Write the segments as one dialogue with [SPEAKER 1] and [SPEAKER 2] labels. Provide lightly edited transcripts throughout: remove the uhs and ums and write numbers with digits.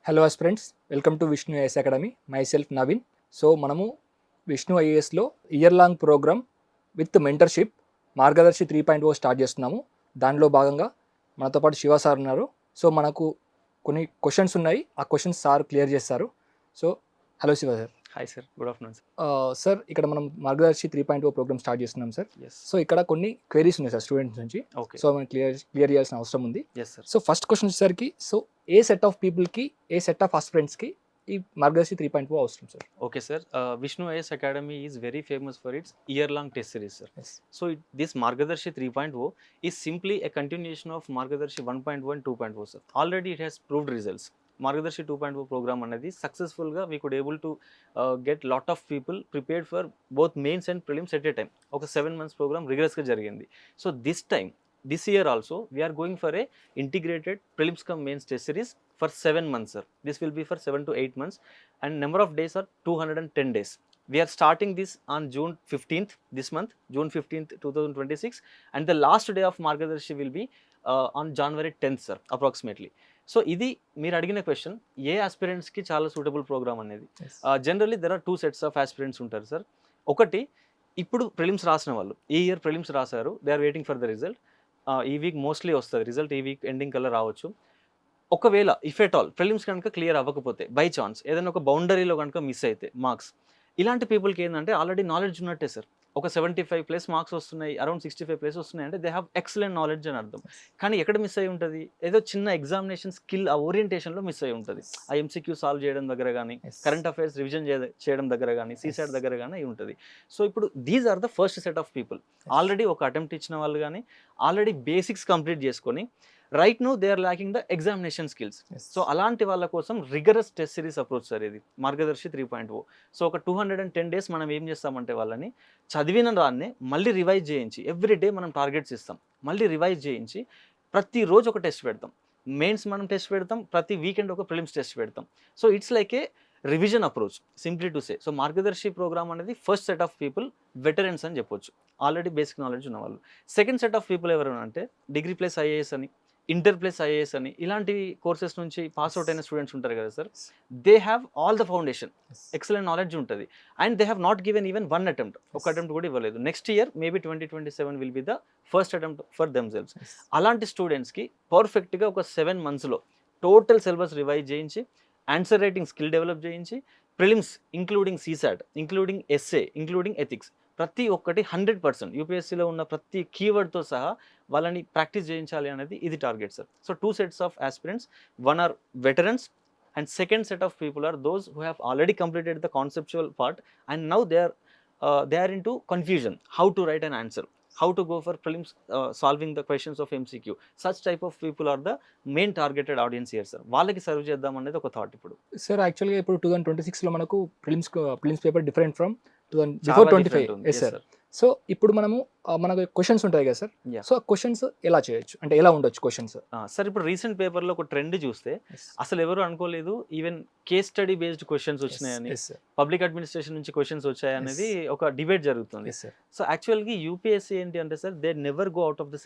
[SPEAKER 1] Hello friends, welcome to Vishnu IAS academy. Myself Naveen. So మనము విష్ణు ఐఏఎస్లో year long program with mentorship Margadarshi 3.0 start చేస్తున్నాము. దానిలో భాగంగా మనతో పాటు శివ సార్ ఉన్నారు. సో మనకు కొన్ని క్వశ్చన్స్ ఉన్నాయి, ఆ క్వశ్చన్స్ సార్ క్లియర్ చేస్తారు. So hello Shiva sir.
[SPEAKER 2] Hi sir, good afternoon sir.
[SPEAKER 1] Sir, ఇక్కడ మనం మార్గదర్శి 3.0 ప్రోగ్రామ్ స్టార్ట్ చేస్తున్నాం సార్.
[SPEAKER 2] ఎస్
[SPEAKER 1] సో ఇక్కడ కొన్ని క్వైరీస్ ఉన్నాయి సార్ స్టూడెంట్స్ నుంచి.
[SPEAKER 2] ఓకే.
[SPEAKER 1] సో మనం క్లియర్ చేయాల్సిన అవసరం ఉంది.
[SPEAKER 2] Yes sir.
[SPEAKER 1] So first question వచ్చేసరికి, సో ఏ సెట్ ఆఫ్ పీపుల్కి, ఏ సెట్ ఆఫ్ ఆస్పిరెంట్స్కి ఈ మార్గదర్శి 3.0 అవసరం sir?
[SPEAKER 2] Okay sir, Vishnu IAS academy is very famous for it's year long test series sir. So this Margadarsi 3.0 is simply a continuation of Margadarsi 1.1 and 2.0 sir. Already it has proved results. Margadarsi 2.0 programme అనేది సక్సెస్ఫుల్గా we could able to get lot of people prepared for both mains and prelims at a time. ఒక 7 months programme రిగరస్గా జరిగింది. So this year also we are going for a integrated prelims cum mains test series for 7 months sir. This will be for 7 to 8 months and number of days are 210 days. We are starting this on June 15th this month, June 15th 2026, and the last day of Margadarshi will be on January 10th sir approximately. So ఇది మీరు అడిగిన question, ఏ ఆస్పిరెంట్స్కి చాలా suitable program అనేది. Generally there are 2 sets of aspirants ఉంటారు sir. ఒకటి, ఇప్పుడు ప్రిలిమ్స్ రాసిన వాళ్ళు, ఈ ఇయర్ ప్రిలిమ్స్ రాశారు, they are waiting for the result. ఈ వీక్ మోస్ట్లీ వస్తుంది రిజల్ట్, ఈ వీక్ ఎండింగ్ కల్లా రావచ్చు. ఒకవేళ ఇఫ్ ఎట్ ఆల్ ప్రిలిమ్స్ కనుక క్లియర్ అవ్వకపోతే, బై ఛాన్స్ ఏదైనా ఒక బౌండరీలో కనుక మిస్ అయితే మార్క్స్, ఇలాంటి పీపుల్కి ఏంటంటే ఆల్రెడీ నాలెడ్జ్ ఉన్నట్టే సార్. ఒక 75+ మార్క్స్ వస్తున్నాయి, అరౌండ్ 65+ వస్తున్నాయి అంటే దే హ్యావ్ ఎక్సలెంట్ నాలెడ్జ్ అని అర్థం. కానీ ఎక్కడ మిస్ అయి ఉంటుంది? ఏదో చిన్న ఎగ్జామినేషన్ స్కిల్, ఆ ఓరియంటేషన్లో మిస్ అయి ఉంటుంది. ఆ ఎంసీక్యూ సాల్వ్ చేయడం దగ్గర కానీ, కరెంట్ అఫైర్స్ రివిజన్ చేయడం దగ్గర కానీ, సీసాట్ దగ్గర కానీ అయి ఉంటుంది. సో ఇప్పుడు these are the first set of people. Already ఒక అటెంప్ట్ ఇచ్చిన వాళ్ళు కానీ, ఆల్రెడీ బేసిక్స్ కంప్లీట్ చేసుకొని right no they are lacking the examination skills. So అలాంటి వాళ్ళ కోసం rigorous test series approach sir ఇది మార్గదర్శి 3.0. సో ఒక 210 days మనం ఏం చేస్తామంటే వాళ్ళని చదివిన దాన్నే మళ్ళీ రివైజ్ చేయించి, ఎవ్రీడే మనం టార్గెట్స్ ఇస్తాం, మళ్ళీ రివైజ్ చేయించి ప్రతిరోజు ఒక టెస్ట్ పెడతాం. మెయిన్స్ మనం టెస్ట్ పెడతాం, ప్రతి వీకెండ్ ఒక ప్రిలిమ్స్ టెస్ట్ పెడతాం. So it's like A revision approach, simply to say. So Margadarsi programme అనేది first set of people veterans అని చెప్పొచ్చు, ఆల్రెడీ బేసిక్ నాలెడ్జ్ ఉన్న వాళ్ళు. సెకండ్ సెట్ ఆఫ్ పీపుల్ ఎవరైనా అంటే డిగ్రీ ప్లస్ ఐఏఎస్ అని, ఇంటర్ ప్లస్ ఐఏఎస్ అని, ఇలాంటి కోర్సెస్ నుంచి పాస్ అవుట్ అయిన స్టూడెంట్స్ ఉంటారు కదా sir. They have all the foundation, excellent knowledge ఉంటుంది, and they have not given even 1 attempt, ఒక అటెంప్ట్ కూడా ఇవ్వలేదు. Next year maybe 2027 will be the first attempt for themselves. అలాంటి స్టూడెంట్స్కి పర్ఫెక్ట్గా ఒక 7 monthsలో టోటల్ సిలబస్ రివైజ్ చేయించి, ఆన్సర్ రైటింగ్ స్కిల్ డెవలప్ చేయించి, prelims including CSAT, including essay, including ethics, ప్రతి ఒక్కటి 100% యూపీఎస్సీలో ఉన్న ప్రతి కీవర్డ్తో సహా వాళ్ళని ప్రాక్టీస్ చేయించాలి అనేది ఇది target sir. So 2 sets of aspirants, 1 are veterans and second set of people are those who have already completed the conceptual part and now they are into confusion, how to write an answer, how to go for prelims, solving the questions of MCQ. Such type of people are the main targeted audience here sir. వాళ్ళకి serve చేద్దాం అనేది ఒక thought. ఇప్పుడు
[SPEAKER 1] sir యాక్చువల్గా ఇప్పుడు 2026లో మనకు prelims paper different from before 25. Yes sir. So ఇప్పుడు మనకు క్వశ్చన్స్ ఉంటాయి కదా సార్. సో ఆ క్వశ్చన్స్ ఎలా చేయొచ్చు, అంటే ఎలా ఉండొచ్చు క్వశ్చన్స్
[SPEAKER 2] సార్? ఇప్పుడు రీసెంట్ పేపర్లో ఒక ట్రెండ్ చూస్తే అసలు ఎవరు అనుకోలేదు even case study based questions వచ్చినాయని, పబ్లిక్ అడ్మినిస్ట్రేషన్ నుంచి క్వశ్చన్స్ వచ్చాయనేది ఒక డిబేట్ జరుగుతుంది. సో యాక్చువల్గా యూపీఎస్సీ ఏంటి అంటే sir, they never go out of the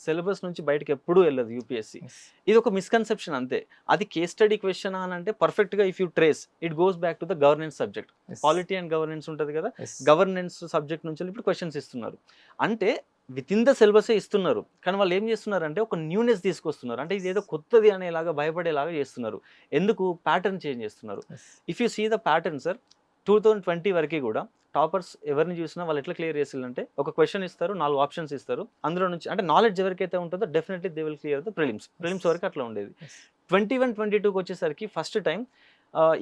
[SPEAKER 2] syllabus నుంచి బయటకు ఎప్పుడూ వెళ్ళదు యూపీఎస్సీ. ఇది ఒక మిస్కన్సెప్షన్ అంతే. అది కేస్ స్టడీ క్వశ్చన్ అని అంటే పర్ఫెక్ట్గా if you trace it goes back to the governance subject. Polity and governance ఉంటుంది కదా, గవర్నెన్స్ సబ్జెక్ట్ నుంచి ఇప్పుడు క్వశ్చన్స్ ఇస్తున్నారు. అంటే విత్ ఇన్ ద సిలబసే ఇస్తున్నారు, కానీ వాళ్ళు ఏం చేస్తున్నారు అంటే ఒక న్యూనెస్ తీసుకొస్తున్నారు. అంటే ఇది ఏదో కొత్తది అనేలాగా భయపడేలాగా చేస్తున్నారు. ఎందుకు? ప్యాటర్న్ చేంజ్ చేస్తున్నారు. If you see the pattern sir, 2020 వరకు కూడా టాపర్స్ ఎవరిని చూసినా వాళ్ళు ఎట్లా క్లియర్ చేసిందంటే, ఒక క్వశ్చన్ ఇస్తారు, 4 ఆప్షన్స్ ఇస్తారు, అందులో నుంచి అంటే నాలెడ్జ్ ఎవరికైతే ఉంటుందో definitely they will clear the prelims వరకు అట్లా ఉండేది. 21-22కి వచ్చేసరికి ఫస్ట్ టైం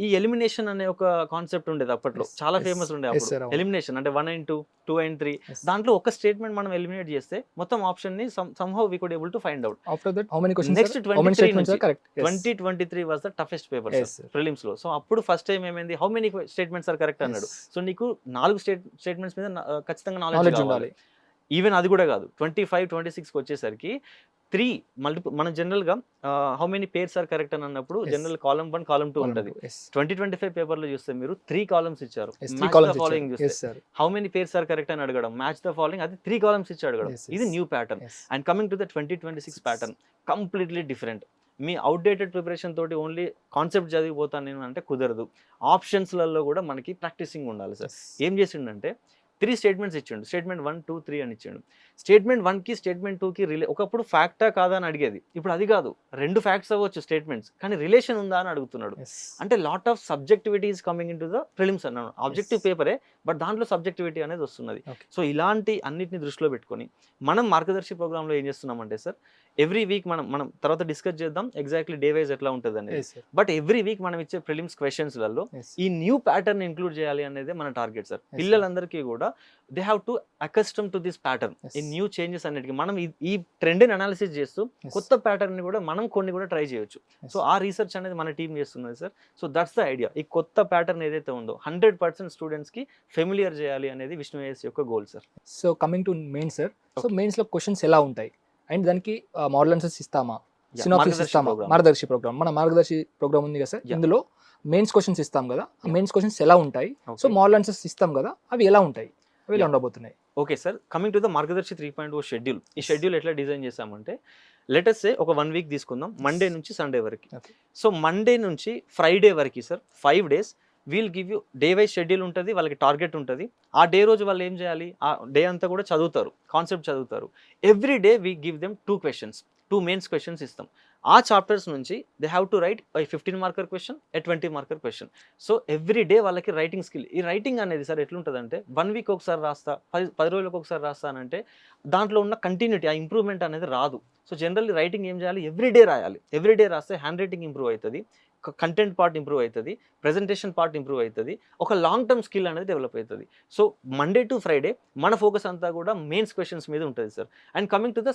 [SPEAKER 2] ఈ ఎలిమినేషన్ అనే ఒక కాన్సెప్ట్ ఉండేది అప్పట్లో, చాలా ఫేమస్ ఉండే అప్పుడు. ఎలిమినేషన్ అంటే 1 and 2, 2 and 3, దాంట్లో ఒక స్టేట్మెంట్ మనం ఎలిమినేట్ చేస్తే మొత్తం ఆప్షన్ ని somehow we could able to find out.
[SPEAKER 1] After that how many questions?
[SPEAKER 2] Next 2023 was the toughest paper prelims లో. సో అప్పుడు ఫస్ట్ టైం ఏమైంది, how many statements are correct అన్నాడు. సో నీకు 4 స్టేట్మెంట్స్ మీద ఖచ్చితంగా నాలెడ్జ్ ఉండాలి. ఈవెన్ అది కూడా కాదు, 25-26కి వచ్చేసరికి 3 మన జనరల్గా how many pairs are correct అని అన్నప్పుడు జనరల్ column 1 column 2 ఉంటుంది. 2025 పేపర్లో చూస్తే మీరు 3 columns ఇచ్చారు. ఫాలోయింగ్ చూస్తే how many pairs are correct అని అడగడం, మ్యాచ్ ద ఫాలోయింగ్, అది 3 columns ఇచ్చి అడగడం. ఇది new pattern. And coming to the 2026 pattern, completely different. Me outdated preparation తోటి ఓన్లీ కాన్సెప్ట్ చదివిపోతాను నేను అంటే కుదరదు. ఆప్షన్స్‌లలో కూడా మనకి ప్రాక్టీసింగ్ ఉండాలి సార్. ఏం చేసిండంటే 3 స్టేట్మెంట్స్ ఇచ్చిండు. స్టేట్మెంట్ 1, 2, 3 అని ఇచ్చిండు. స్టేట్మెంట్ 1కి స్టేట్మెంట్ 2కి ఒకప్పుడు ఫ్యాక్టా కాదా అని అడిగేది. ఇప్పుడు అది కాదు. 2 ఫ్యాక్ట్స్ అవ్వచ్చు స్టేట్మెంట్స్. కానీ రిలేషన్ ఉందా అని అడుగుతున్నాడు. అంటే lot of subjectivity is coming into the prelims అన్నాను. ఆబ్జెక్టివ్ పేపరే, బట్ దాంట్లో సబ్జెక్టివిటీ అనేది వస్తున్నది. సో ఇలాంటి అన్నిటిని దృష్టిలో పెట్టుకొని మనం మార్గదర్శి ప్రోగ్రామ్లో ఏం చేస్తున్నామంటే సార్, ఎవ్రీ వీక్ మనం తర్వాత డిస్కస్ చేద్దాం ఎగ్జాక్ట్లీ డే వైజ్ ఎట్లా ఉంటుంది అనేది. బట్ ఎవ్రీ వీక్ మనం ఇచ్చే ప్రిలిమ్స్ క్వశ్చన్స్లలో ఈ న్యూ ప్యాటర్న్ ఇంక్లూడ్ చేయాలి అనేది మన టార్గెట్ సార్. పిల్లలందరికీ కూడా they have to accustom to this pattern, ఈ న్యూ చేంజెస్ అన్నిటికీ మనం ఈ ట్రెండ్ని అనాలిసిస్ చేస్తూ కొత్త ప్యాటర్న్ ని కూడా మనం కొన్ని కూడా ట్రై చేయొచ్చు. సో ఆ రీసెర్చ్ అనేది మన టీం చేస్తున్నది sir. So that's the idea. ఈ కొత్త ప్యాటర్న్ ఏదైతే ఉందో 100% స్టూడెంట్స్కి ఫెమిలియర్ చేయాలి అనేది విష్ణు ఐఏఎస్ యొక్క goal sir.
[SPEAKER 1] So coming to main sir, so మెయిన్స్లో క్వశ్చన్స్ ఎలా ఉంటాయి అండ్ దానికి మోడల్ ఆన్సర్స్ ఇస్తామా, సినాప్సిస్ ఇస్తామా? మార్గదర్శి ప్రోగ్రామ్, మన మార్గదర్శి ప్రోగ్రామ్ ఉంది కదా సార్, ఇందులో మెయిన్స్ క్వశ్చన్స్ ఇస్తాం కదా, మెయిన్స్ క్వశ్చన్స్ ఎలా ఉంటాయి? సో మోడల్ ఆన్సర్స్ ఇస్తాం కదా, అవి ఎలా ఉంటాయి, అవి ఎలా ఉండబోతున్నాయి?
[SPEAKER 2] Okay sir, coming to the Margadarsi 3.0 schedule. ఈ షెడ్యూల్ ఎట్లా డిజైన్ చేసామంటే, లెటస్ సే ఒక 1 వీక్ తీసుకుందాం, మండే నుంచి సండే వరకు. సో మండే నుంచి ఫ్రైడే వరకు sir 5 days we'll give you day wise schedule ఉంటుంది, వాళ్ళకి టార్గెట్ ఉంటుంది. ఆ డే రోజు వాళ్ళు ఏం చేయాలి, ఆ డే అంతా కూడా చదువుతారు, కాన్సెప్ట్ చదువుతారు. Every day we give them 2 questions, 2 mains questions ఇస్తాం. ఆ చాప్టర్స్ నుంచి they have to right 15 marker question, 20 marker question. So every day వాళ్ళకి రైటింగ్ స్కిల్. ఈ రైటింగ్ అనేది సార్ ఎట్లుంటుందంటే 1 week ఒకసారి రాస్తా, 10 రోజులకు ఒకసారి రాస్తానంటే దాంట్లో ఉన్న కంటిన్యూటీ, ఆ ఇంప్రూవ్మెంట్ అనేది రాదు. సో జనరల్లీ రైటింగ్ ఏం చేయాలి, ఎవ్రీ డే రాయాలి. ఎవ్రీ డే రాస్తే హ్యాండ్ రైటింగ్ ఇంప్రూవ్ అవుతుంది, కంటెంట్ పార్ట్ ఇంప్రూవ్ అవుతుంది, ప్రెజెంటేషన్ పార్ట్ ఇంప్రూవ్ అవుతుంది, ఒక లాంగ్ టర్మ్ స్కిల్ అనేది డెవలప్ అవుతుంది. సో మండే టు ఫ్రైడే మన ఫోకస్ అంతా కూడా మెయిన్స్ క్వశ్చన్స్ మీద ఉంటుంది sir. And coming to the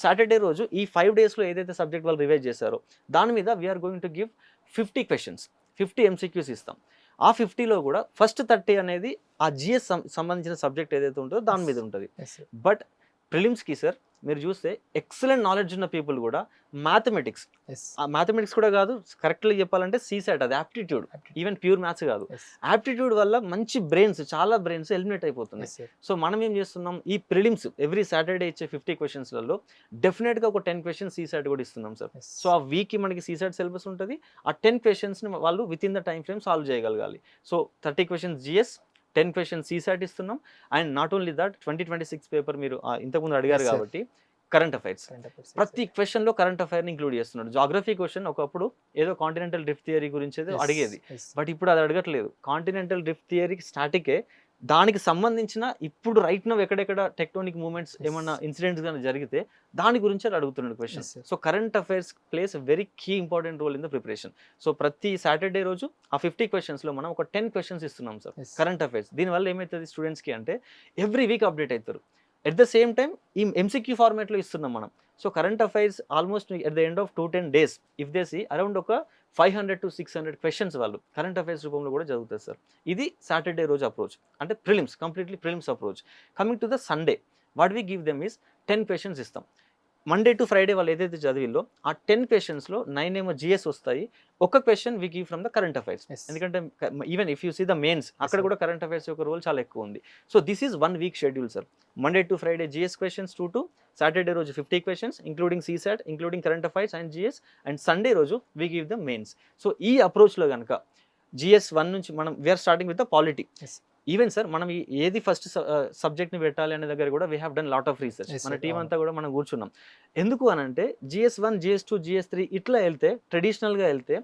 [SPEAKER 2] Saturday రోజు ఈ 5 daysలో ఏదైతే సబ్జెక్ట్ వాళ్ళు రివైజ్ చేశారో దాని మీద we are going to give 50 questions, 50 MCQs ఇస్తాం. ఆ 50లో కూడా ఫస్ట్ 30 అనేది ఆ జిఎస్ సంబంధించిన సబ్జెక్ట్ ఏదైతే ఉంటుందో దాని మీద ఉంటుంది. బట్ ప్రిలిమ్స్కి సార్ మీరు చూస్తే ఎక్సలెంట్ నాలెడ్జ్ ఉన్న పీపుల్ కూడా మ్యాథమెటిక్స్, ఆ మ్యాథమెటిక్స్ కూడా కాదు, కరెక్ట్గా చెప్పాలంటే సీసెట్, అది యాప్టిట్యూడ్, ఈవెన్ ప్యూర్ మ్యాథ్స్ కాదు, యాప్టిట్యూడ్ వల్ల మంచి బ్రెయిన్స్, చాలా బ్రెయిన్స్ ఎలిమినేట్ అయిపోతున్నాయి. సో మనం ఏం చేస్తున్నాం, ఈ ప్రిలిమ్స్ ఎవ్రీ సాటర్డే ఇచ్చే 50 questions డెఫినెట్గా ఒక 10 questions సీసెట్ కూడా ఇస్తున్నాం సార్. సో ఆ వీక్కి మనకి సీసెట్ సిలబస్ ఉంటుంది, ఆ 10 questions వాళ్ళు within the time frame solve చేయగలగాలి. So 30 questions GS, 10 questions CSAT ఇస్తున్నాం. And not only that 2026 paper మీరు ఇంతకుముందు అడిగారు కాబట్టి కరెంట్ అఫైర్స్, ప్రతి క్వశ్చన్లో కరెంట్ అఫైర్ని ఇంక్లూడ్ చేస్తున్నాడు. జాగ్రఫీ క్వశ్చన్ ఒకప్పుడు ఏదో కాంటినెంటల్ డ్రిఫ్ట్ థియరీ గురించి ఏదో అడిగేది, బట్ ఇప్పుడు అది అడగట్లేదు. కాంటినెంటల్ డ్రిఫ్ట్ థియరీకి స్టాటికే, దానికి సంబంధించిన ఇప్పుడు రైట్ నౌ ఎక్కడెక్కడ టెక్టోనిక్ మూవ్మెంట్స్ ఏమన్నా ఇన్సిడెంట్స్ కానీ జరిగితే దాని గురించి అది అడుగుతున్నాడు question. So current affairs plays very key important role in the preparation. So ప్రతి సాటర్డే రోజు ఆ 50 questionsలో మనం ఒక 10 questions ఇస్తున్నాం సార్ కరెంట్ అఫైర్స్. దీనివల్ల ఏమవుతుంది స్టూడెంట్స్కి అంటే ఎవ్రీ వీక్ అప్డేట్ అవుతారు. ఎట్ ద సేమ్ టైం ఈ ఎంసీక్యూ ఫార్మాట్లో ఇస్తున్నాం మనం. So current affairs almost at the end of 2-10 days if they see around ఒక 500 to 600 questions వాళ్ళు కరెంట్ అఫైర్స్ రూపంలో కూడా చదువుతారు సార్. ఇది సాటర్డే రోజు అప్రోచ్, అంటే prelims, completely prelims approach. Coming to the Sunday, what we give them is 10 questions ఇస్తాం. Monday to Friday వాళ్ళు ఏదైతే చదివిల్లో ఆ 10 questionsలో 9 ఏమో జిఎస్ వస్తాయి, ఒక question we give from the current affairs. ఎందుకంటే even if you see the mains అక్కడ కూడా కరెంట్ అఫైర్స్ యొక్క రోల్ చాలా ఎక్కువ ఉంది. So this is 1 week schedule sir. Monday to Friday GS questions 2, Saturday రోజు 50 questions including CSAT, including current affairs and GS, and Sunday రోజు we give the mains. So ఈ అప్రోచ్లో కనుక జిఎస్ 1 నుంచి మనం we are starting with the polity. Even sir మనం ఏది first సబ్జెక్ట్ని పెట్టాలి అనే దగ్గర కూడా we have done lot of research. మన టీం అంతా కూడా మనం కూర్చున్నాం. ఎందుకు అనంటే GS1, GS2, GS3 ఇట్లా వెళ్తే, ట్రెడిషనల్గా వెళ్తే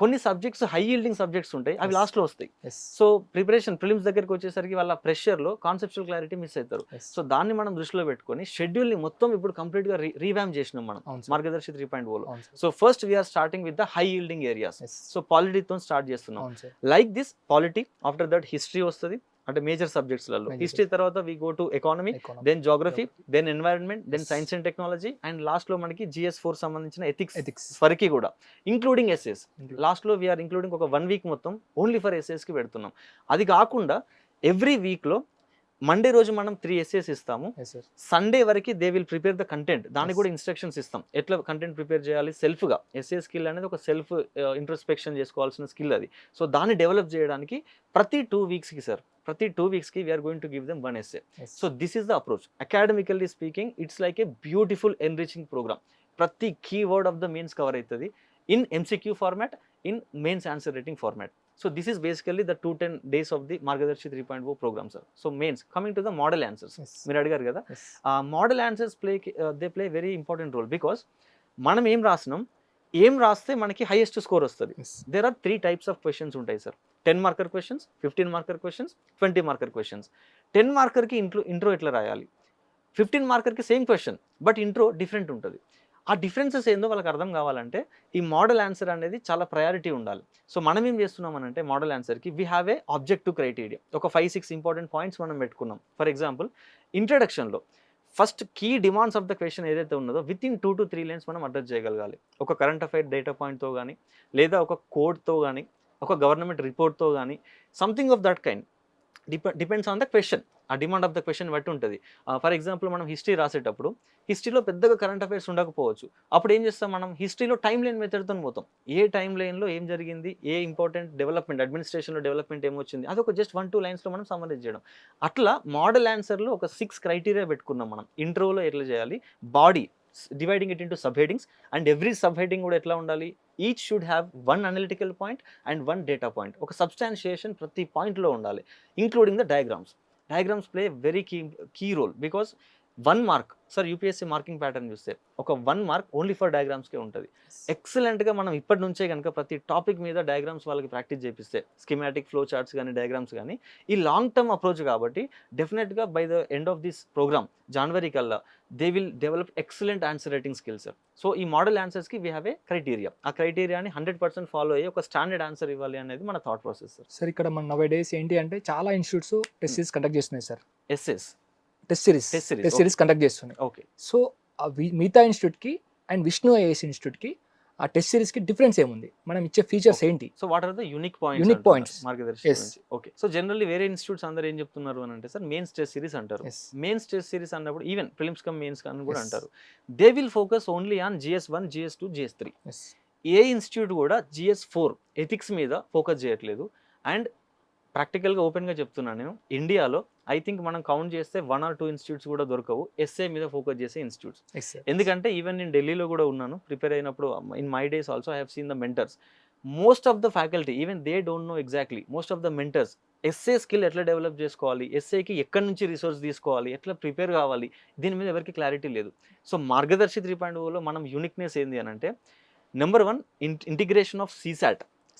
[SPEAKER 2] కొన్ని సబ్జెక్ట్స్ హై ఈల్డింగ్ సబ్జెక్ట్స్ ఉంటాయి, అవి లాస్ట్లో వస్తాయి. సో ప్రిపరేషన్ ప్రిలిమ్స్ దగ్గరికి వచ్చేసరికి వాళ్ళ ప్రెషర్లో కాన్సెప్చువల్ క్లారిటీ మిస్ అవుతారు. సో దాన్ని మనం దృష్టిలో పెట్టుకొని షెడ్యూల్ని మొత్తం ఇప్పుడు కంప్లీట్గా రీవ్యామ్ చేసినాం మనం మార్గదర్శి 3.0లో. So first we are starting with the high yielding areas. So పాలిటీతో స్టార్ట్ చేస్తున్నాం. Like this polity, after that history వస్తుంది, అంటే మేజర్ సబ్జెక్ట్స్లలో. హిస్టరీ తర్వాత we go to economy, then geography, then environment, then science and technology, and లాస్ట్లో మనకి GS4 సంబంధించిన ethics వరకు కూడా ఇంక్లూడింగ్ ఎస్ఏస్. లాస్ట్లో వీఆర్ ఇంక్లూడింగ్ ఒక 1 week మొత్తం ఓన్లీ ఫర్ ఎస్ఏస్కి పెడుతున్నాం. అది కాకుండా ఎవ్రీ వీక్లో మండే రోజు మనం 3 essays ఇస్తాము, సండే వరకు they will prepare the content, దానికి కూడా ఇన్స్ట్రక్షన్స్ ఇస్తాం ఎట్లా కంటెంట్ ప్రిపేర్ చేయాలి. సెల్ఫ్గా ఎస్ఏ స్కిల్ అనేది ఒక సెల్ఫ్ ఇంట్రోస్పెక్షన్ చేసుకోవాల్సిన స్కిల్ అది. సో దాన్ని డెవలప్ చేయడానికి ప్రతి 2 weeksకి సార్, ప్రతి 2 weeksకి we are going to give them 1 essay. So this is the approach. Academically speaking it's like a beautiful enriching program. ప్రతి keyword of the mains cover అవుతుంది in MCQ format, in mains answer writing format. So this is basically the 210 days of the Margadarshi 3.0 program, sir. So mains, coming to the model answers.
[SPEAKER 1] Yes.
[SPEAKER 2] మీరు అడిగారు కదా,
[SPEAKER 1] Yes.
[SPEAKER 2] Model answers they play very important role, because మనం ఏం రాసినాం, ఏం రాస్తే మనకి highest score వస్తుంది.
[SPEAKER 1] Yes.
[SPEAKER 2] There are 3 types of questions ఉంటాయి sir. 10 marker questions, 15 marker questions, 20 marker questions. 10 మార్కర్కి ఇంట్రో ఎట్లా రాయాలి, 15 మార్కర్కి same question but intro different ఉంటుంది. ఆ డిఫరెన్సెస్ ఏందో వాళ్ళకి అర్థం కావాలంటే ఈ మోడల్ ఆన్సర్ అనేది చాలా ప్రయారిటీ ఉండాలి. సో మనం ఏం చేస్తున్నామనంటే మోడల్ ఆన్సర్కి we have a objective criteria, ఒక 5-6 ఇంపార్టెంట్ పాయింట్స్ మనం పెట్టుకున్నాం. ఫర్ ఎగ్జాంపుల్, ఇంట్రడక్షన్లో first key demands of the question ఏదైతే ఉన్నదో విత్ ఇన్ 2 to 3 లైన్స్ మనం అడ్రస్ చేయగలగాలి. ఒక కరెంట్ అఫైర్ డేటా పాయింట్తో కానీ, లేదా ఒక కోడ్తో కానీ, ఒక గవర్నమెంట్ రిపోర్ట్తో కానీ, something of that kind. Depends on the question, ఆ డిమాండ్ ఆఫ్ ద క్వశ్చన్ బట్టి ఉంటుంది. ఫర్ ఎగ్జాంపుల్, మనం హిస్టరీ రాసేటప్పుడు హిస్టరీలో పెద్దగా కరెంట్ అఫైర్స్ ఉండకపోవచ్చు. అప్పుడు ఏం చేస్తాం, మనం హిస్టరీలో టైం లైన్ మెథడ్తో పోతాం. ఏ టైం లైన్లో ఏం జరిగింది, ఏ ఇంపార్టెంట్ డెవలప్మెంట్, అడ్మినిస్ట్రేషన్లో డెవలప్మెంట్ ఏమొచ్చింది, అది ఒక జస్ట్ 1-2 లైన్స్లో మనం సమ్మరైజ్ చేయడం. అట్లా మోడల్ ఆన్సర్లో ఒక 6 క్రైటీరియా పెట్టుకున్నాం మనం. ఇంట్రోలో ఎట్లా చేయాలి, body dividing it into sub headings, and every sub heading కూడా ఎట్లా ఉండాలి, each should have 1 analytical point and 1 data point. ఒక సబ్స్టాన్షియేషన్ ప్రతి పాయింట్లో ఉండాలి, including the diagrams. Diagrams play very key role, because 1 mark sir, UPSC marking pattern చూస్తే ఒక 1 mark only for డయాగ్రామ్స్కే ఉంటుంది. ఎక్సలెంట్గా మనం ఇప్పటి నుంచే కనుక ప్రతి టాపిక్ మీద డయాగ్రామ్స్ వాళ్ళకి ప్రాక్టీస్ చేపిస్తే, స్కీమాటిక్ ఫ్లో చార్ట్స్ కానీ, డయాగ్రామ్స్ కానీ, ఈ లాంగ్ టర్మ్ అప్రోచ్ కాబట్టి డెఫినెట్గా by the end of this program జనవరి కల్లా they will develop excellent answer writing skills. So ఈ మోడల్ ఆన్సర్స్కి వీ హ్యావ్ ఏ క్రైటీరియా. ఆ క్రైటీరియాని 100% ఫాలో అయ్యి ఒక స్టాండర్డ్ ఆన్సర్ ఇవ్వాలి అనేది మన థాట్ ప్రాసెస్ సార్.
[SPEAKER 1] సార్, ఇక్కడ మన నవే డేస్ ఏంటి అంటే చాలా ఇన్స్టిట్యూట్స్ టెస్ట్ సిరీస్ కండక్ట్ చేస్తున్నాయి సార్.
[SPEAKER 2] ఎస్ఎస్
[SPEAKER 1] టెస్ట్ సిరీస్ కండక్ట్ చేస్తున్నాయి.
[SPEAKER 2] ఓకే.
[SPEAKER 1] సో మిగతా ఇన్స్టిట్యూట్కి అండ్ విష్ణు ఐఏఎస్ ఇన్స్టిట్యూట్కి ఆ టెస్ట్ సిరీస్కి డిఫరెన్స్ ఏముంది, మనం ఇచ్చే ఫీచర్స్ ఏంటి?
[SPEAKER 2] So what are the unique
[SPEAKER 1] Unique points.
[SPEAKER 2] Margadarshi
[SPEAKER 1] Yes.
[SPEAKER 2] గురించి? ఓకే. సో జనరల్లీ వేరే ఇన్స్టిట్యూట్స్ అందరూ ఏం చెప్తున్నారు అని అంటే సార్, మెయిన్స్ టెస్ట్ సిరీస్ అంటారు.
[SPEAKER 1] Yes.
[SPEAKER 2] మెయిన్స్ టెస్ట్ సిరీస్ అన్నప్పుడు ఈవెన్ ప్రిలిమ్స్ కమ్ మెయిన్స్ అని కూడా
[SPEAKER 1] Yes.
[SPEAKER 2] అంటారు. They will focus only on GS1, GS2, GS3.
[SPEAKER 1] Yes.
[SPEAKER 2] ఏ ఇన్స్టిట్యూట్ కూడా GS4 ఎథిక్స్ మీద ఫోకస్ చేయట్లేదు. అండ్ ప్రాక్టికల్గా ఓపెన్గా చెప్తున్నాను నేను, ఇండియాలో ఐ థింక్ మనం కౌంట్ చేస్తే 1 or 2 ఇన్స్టిట్యూట్స్ కూడా దొరకవు ఎస్ఏ మీద ఫోకస్ చేసే ఇన్స్టిట్యూట్స్.
[SPEAKER 1] Yes, sir.
[SPEAKER 2] ఎందుకంటే ఈవెన్ నేను ఢిల్లీలో కూడా ఉన్నాను ప్రిపేర్ అయినప్పుడు, in my days also I have seen the mentors. Most of the faculty even they don't know exactly, most of the mentors essay skill ఎట్లా develop చేసుకోవాలి, ఎస్ఏకి ఎక్కడి నుంచి రిసోర్స్ తీసుకోవాలి, ఎట్లా ప్రిపేర్ కావాలి, దీని మీద ఎవరికి క్లారిటీ లేదు. సో మార్గదర్శి 3.0లో మనం యూనిక్నెస్ ఏంది అని అంటే, నెంబర్ 1 ఇంటిగ్రేషన్ ఆఫ్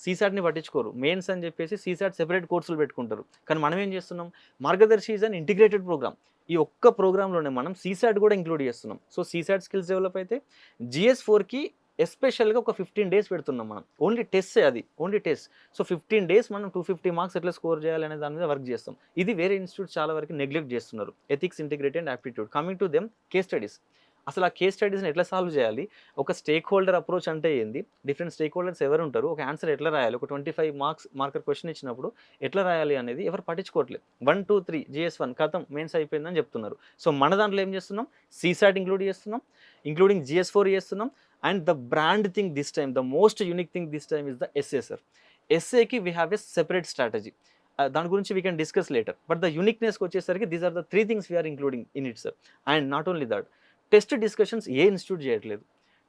[SPEAKER 2] సీసాట్ని పట్టించుకోరు. మెయిన్స్ అని చెప్పేసి సీసాట్ సెపరేట్ కోర్సులు పెట్టుకుంటారు. కానీ మనం ఏం చేస్తున్నాం, మార్గదర్శి ఈజ్ అన్ ఇంటిగ్రేటెడ్ ప్రోగ్రామ్. ఈ ఒక్క ప్రోగ్రాంలోనే మనం సీసాట్ కూడా ఇంక్లూడ్ చేస్తున్నాం. సో సీసాట్ స్కిల్స్ డెవలప్ అయితే, GS4కి ఎస్పెషల్గా ఒక 15 days పెడుతున్నాం మనం. ఓన్లీ టెస్ట్, అది ఓన్లీ టెస్ట్. సో 15 days మనం 250 మార్క్స్ ఎట్లా స్కోర్ చేయాలనే దాని మీద వర్క్ చేస్తాం. ఇది వేరే ఇన్స్టిట్యూట్స్ చాలా వరకు నెగ్లెక్ట్ చేస్తున్నారు. Ethics, integrity and aptitude. Coming to them, case studies. అసలు ఆ కేస్ స్టడీస్ని ఎట్లా సాల్వ్ చేయాలి, ఒక స్టేక్ హోల్డర్ అప్రోచ్ అంటే ఏంది, డిఫరెంట్ స్టేక్ హోల్డర్స్ ఎవరు ఉంటారు, ఒక ఆన్సర్ ఎట్లా రాయాలి, ఒక 25 మార్కర్ క్వశ్చన్ ఇచ్చినప్పుడు ఎట్లా రాయాలి అనేది ఎవరు పట్టించుకోవట్లేదు. 1, 2, 3 GS1 కథం మెయిన్స్ అయిపోయిందని చెప్తున్నారు. సో మన దాంట్లో ఏం చేస్తున్నాం, సీసాట్ ఇంక్లూడ్ చేస్తున్నాం, ఇంక్లూడింగ్ GS4 చేస్తున్నాం. And the brand thing this time, the most unique thing this time is the essay sir. ఎస్ఏకి we have a separate strategy. దాని గురించి we can discuss later. But the యూనిక్నెస్కి వచ్చేసరికి these are the 3 things we are including in it sir. And not only that, test discussions ఏ institute చేయట్లేదు.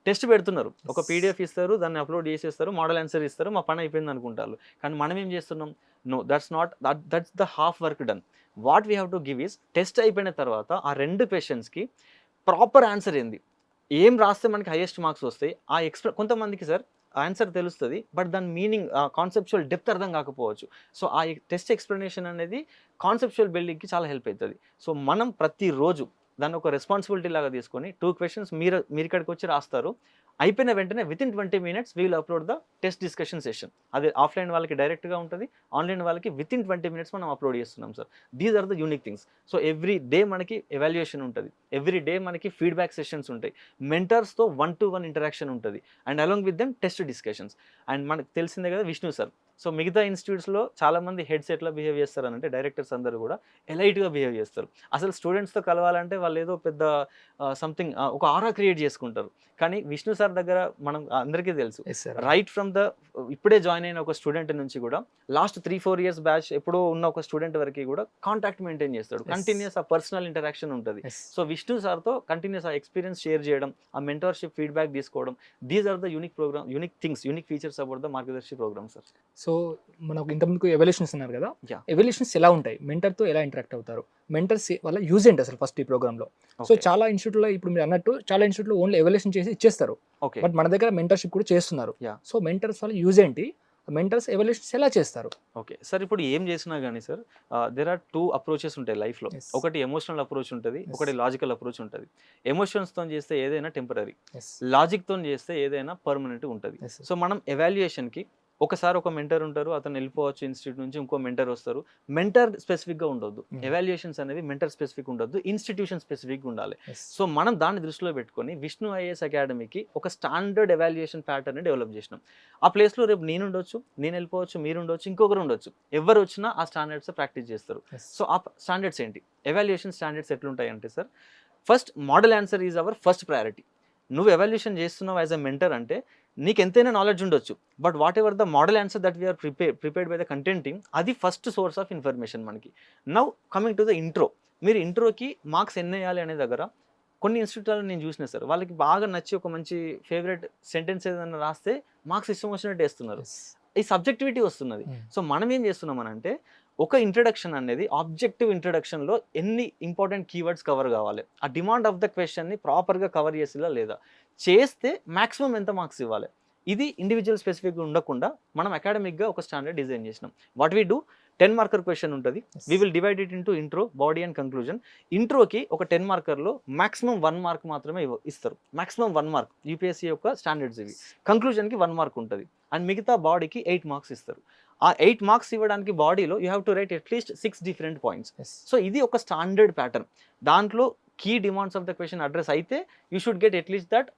[SPEAKER 2] Test పెడుతున్నారు, ఒక PDF ఇస్తారు, దాన్ని అప్లోడ్ చేసేస్తారు, మోడల్ ఆన్సర్ ఇస్తారు, మా పని అయిపోయింది అనుకుంటారు. కానీ మనం ఏం చేస్తున్నాం, no, that's the half work done. What we have to give is, test అయిపోయిన తర్వాత ఆ 2 క్వశ్చన్స్కి ప్రాపర్ ఆన్సర్ ఏంది, ఏం రాస్తే మనకి హైయెస్ట్ మార్క్స్ వస్తాయి, ఆ కొంతమందికి సార్ ఆన్సర్ తెలుస్తుంది బట్ దాని మీనింగ్, కాన్సెప్చువల్ డెప్త్ అర్థం కాకపోవచ్చు. సో ఆ టెస్ట్ ఎక్స్ప్లెనేషన్ అనేది కాన్సెప్చువల్ బిల్డింగ్కి చాలా హెల్ప్ అవుతుంది. సో మనం ప్రతిరోజు దాన్ని ఒక రెస్పాన్సిబిలిటీ లాగా తీసుకొని 2 questions మీరు ఇక్కడికి వచ్చి రాస్తారు, అయిపోయిన వెంటనే within 20 minutes we will upload the test discussion session. అది ఆఫ్లైన్ వాళ్ళకి డైరెక్ట్గా ఉంటుంది, ఆన్లైన్ వాళ్ళకి విత్ ఇన్ 20 minutes మనం అప్లోడ్ చేస్తున్నాం sir. These are the unique things. So every day మనకి ఎవాల్యుయేషన్ ఉంటుంది, ఎవ్రీ డే మనకి ఫీడ్బ్యాక్ సెషన్స్ ఉంటాయి, మెంటర్స్తో 1-to-1 ఇంటరాక్షన్ ఉంటుంది, and along with them test discussions. And మనకు తెలిసిందే కదా విష్ణు సార్, సో మిగతా ఇన్స్టిట్యూట్స్లో చాలామంది హెడ్స్ ఎట్లా బిహేవ్ చేస్తారు అంటే డైరెక్టర్స్ అందరూ కూడా ఎలైట్గా బిహేవ్ చేస్తారు. అసలు స్టూడెంట్స్తో కలవాలంటే వాళ్ళు ఏదో పెద్ద సంథింగ్ ఒక ఆరా క్రియేట్ చేసుకుంటారు. కానీ విష్ణు సార్ దగ్గర మనం అందరికీ తెలుసు,
[SPEAKER 1] yes sir.
[SPEAKER 2] Right from the ఇప్పుడే జాయిన్ అయిన ఒక స్టూడెంట్ నుంచి కూడా లాస్ట్ 3-4 ఇయర్స్ బ్యాచ్ ఎప్పుడో ఉన్న ఒక స్టూడెంట్ వరకు కూడా కాంటాక్ట్ మెయింటైన్ చేస్తాడు.
[SPEAKER 1] Yes.
[SPEAKER 2] కంటిన్యూస్ ఆ పర్సనల్ ఇంటరాక్షన్ ఉంటుంది.
[SPEAKER 1] ఎస్
[SPEAKER 2] సో విష్ణు సార్తో కంటిన్యూస్ ఆ ఎక్స్పీరియన్స్ షేర్ చేయడం, ఆ మెంటర్షిప్ ఫీడ్బ్యాక్ తీసుకోవడం, these are the unique things, unique features about the Margadarshi program sir.
[SPEAKER 1] So మనకు ఇంతకుముందు ఎవల్యూషన్స్ ఉన్నారు కదా,
[SPEAKER 2] Yeah.
[SPEAKER 1] ఎవల్యూషన్స్ ఎలా ఉంటాయి, మెంటర్తో ఎలా ఇంటరాక్ట్ అవుతారు, మెంటర్స్ వల్ల యూజ్ ఏంటి అసలు ఫస్ట్ ఈ ప్రోగ్రామ్లో? సో చాలా ఇన్స్టిట్యూట్లో ఇప్పుడు మీరు అన్నట్టు చాలా ఇన్స్టిట్యూట్లో ఓన్లీ ఎవల్యూషన్ చేసి ఇచ్చేస్తారు,
[SPEAKER 2] ఓకే
[SPEAKER 1] బట్ మన దగ్గర మెంటర్షిప్ కూడా చేస్తున్నారు.
[SPEAKER 2] Yeah.
[SPEAKER 1] సో మెంటర్స్ వల్ల యూజ్ ఏంటి, మెంటర్స్ ఎవల్యూషన్స్ ఎలా చేస్తారు?
[SPEAKER 2] ఓకే సార్, ఇప్పుడు ఏం చేసినా కానీ సార్ దెర్ ఆర్ 2 అప్రోచెస్ ఉంటాయి లైఫ్లో.
[SPEAKER 1] Yes.
[SPEAKER 2] ఒకటి ఎమోషనల్ అప్రోచ్ ఉంటుంది,
[SPEAKER 1] Yes.
[SPEAKER 2] ఒకటి లాజికల్ అప్రోచ్ ఉంటుంది. ఎమోషన్స్తో చేస్తే ఏదైనా టెంపరీ,
[SPEAKER 1] ఎస్
[SPEAKER 2] లాజిక్తో చేస్తే ఏదైనా పర్మనెంట్ ఉంటుంది.
[SPEAKER 1] ఎస్
[SPEAKER 2] సో మనం ఎవాల్యుయేషన్కి ఒకసారి ఒక మెంటర్ ఉంటారు, అతను వెళ్ళిపోవచ్చు ఇన్స్టిట్యూట్ నుంచి, ఇంకో మెంటర్ వస్తారు. మెంటర్ స్పెసిఫిక్గా ఉండొద్దు, ఎవాల్యుయేషన్స్ అనేవి మెంటర్ స్పెసిఫిక్ ఉండొద్దు, ఇన్స్టిట్యూషన్ స్పెసిఫిక్గా ఉండాలి.
[SPEAKER 1] ఎస్
[SPEAKER 2] సో మనం దాన్ని దృష్టిలో పెట్టుకొని విష్ణు ఐఏఎస్ అకాడమీకి ఒక స్టాండర్డ్ ఎవాల్యుయేషన్ ప్యాటర్న్ డెవలప్ చేసినాం. ఆ ప్లేస్లో రేపు నేను ఉండొచ్చు, నేను వెళ్ళిపోవచ్చు, మీరు ఉండొచ్చు, ఇంకొకరు ఉండొచ్చు, ఎవరు వచ్చినా ఆ స్టాండర్డ్స్ ప్రాక్టీస్ చేస్తారు.
[SPEAKER 1] ఎస్
[SPEAKER 2] సో ఆ స్టాండర్డ్స్ ఏంటి, ఎవాల్యుయేషన్ స్టాండర్డ్స్ ఎట్లుంటాయి అంటే sir, first model answer is our first priority. నువ్వు ఎవాల్యుయేషన్ చేస్తున్నావు యాజ్ అ మెంటర్ అంటే నీకు ఎంతైనా నాలెడ్జ్ ఉండొచ్చు, but whatever the model answer that we are prepared by the content team, అది ఫస్ట్ సోర్స్ ఆఫ్ ఇన్ఫర్మేషన్ మనకి. Now coming to the intro, మీరు ఇంట్రోకి మార్క్స్ ఎన్ని వేయాలి అనే దగ్గర కొన్ని ఇన్స్టిట్యూట్లలో నేను చూసిన సార్, వాళ్ళకి బాగా నచ్చి ఒక మంచి ఫేవరెట్ సెంటెన్స్ ఏదైనా రాస్తే మార్క్స్ ఇష్టం వచ్చినట్టు వేస్తున్నారు. ఈ సబ్జెక్టివిటీ వస్తున్నది. సో మనం ఏం చేస్తున్నాం అని అంటే, ఒక ఇంట్రడక్షన్ అనేది ఆబ్జెక్టివ్ ఇంట్రడక్షన్లో ఎన్ని ఇంపార్టెంట్ కీవర్డ్స్ కవర్ కావాలి, ఆ డిమాండ్ ఆఫ్ ద క్వశ్చన్ని ప్రాపర్గా కవర్ చేసేలా లేదా, చేస్తే మ్యాక్సిమం ఎంత మార్క్స్ ఇవ్వాలి, ఇది ఇండివిజువల్ స్పెసిఫిక్గా ఉండకుండా మనం అకాడమిక్గా ఒక స్టాండర్డ్ డిజైన్ చేసినాం. What we do, 10 marker question ఉంటుంది, we will divide it into intro, body and conclusion. ఇంట్రోకి ఒక 10 మార్కర్లో మాక్సిమం 1 మార్క్ మాత్రమే ఇస్తారు, మాక్సిమం 1 మార్క్, యూపీఎస్సీ యొక్క స్టాండర్డ్స్ ఇవి. కంక్లూజన్కి 1 మార్క్ ఉంటుంది, అండ్ మిగతా బాడీకి 8 మార్క్స్ ఇస్తారు. ఆ 8 మార్క్స్ ఇవ్వడానికి బాడీలో you have to write at least 6 different points. So ఇది ఒక స్టాండర్డ్ ప్యాటర్న్. దాంట్లో key demands of the question address అయితే you should get at least that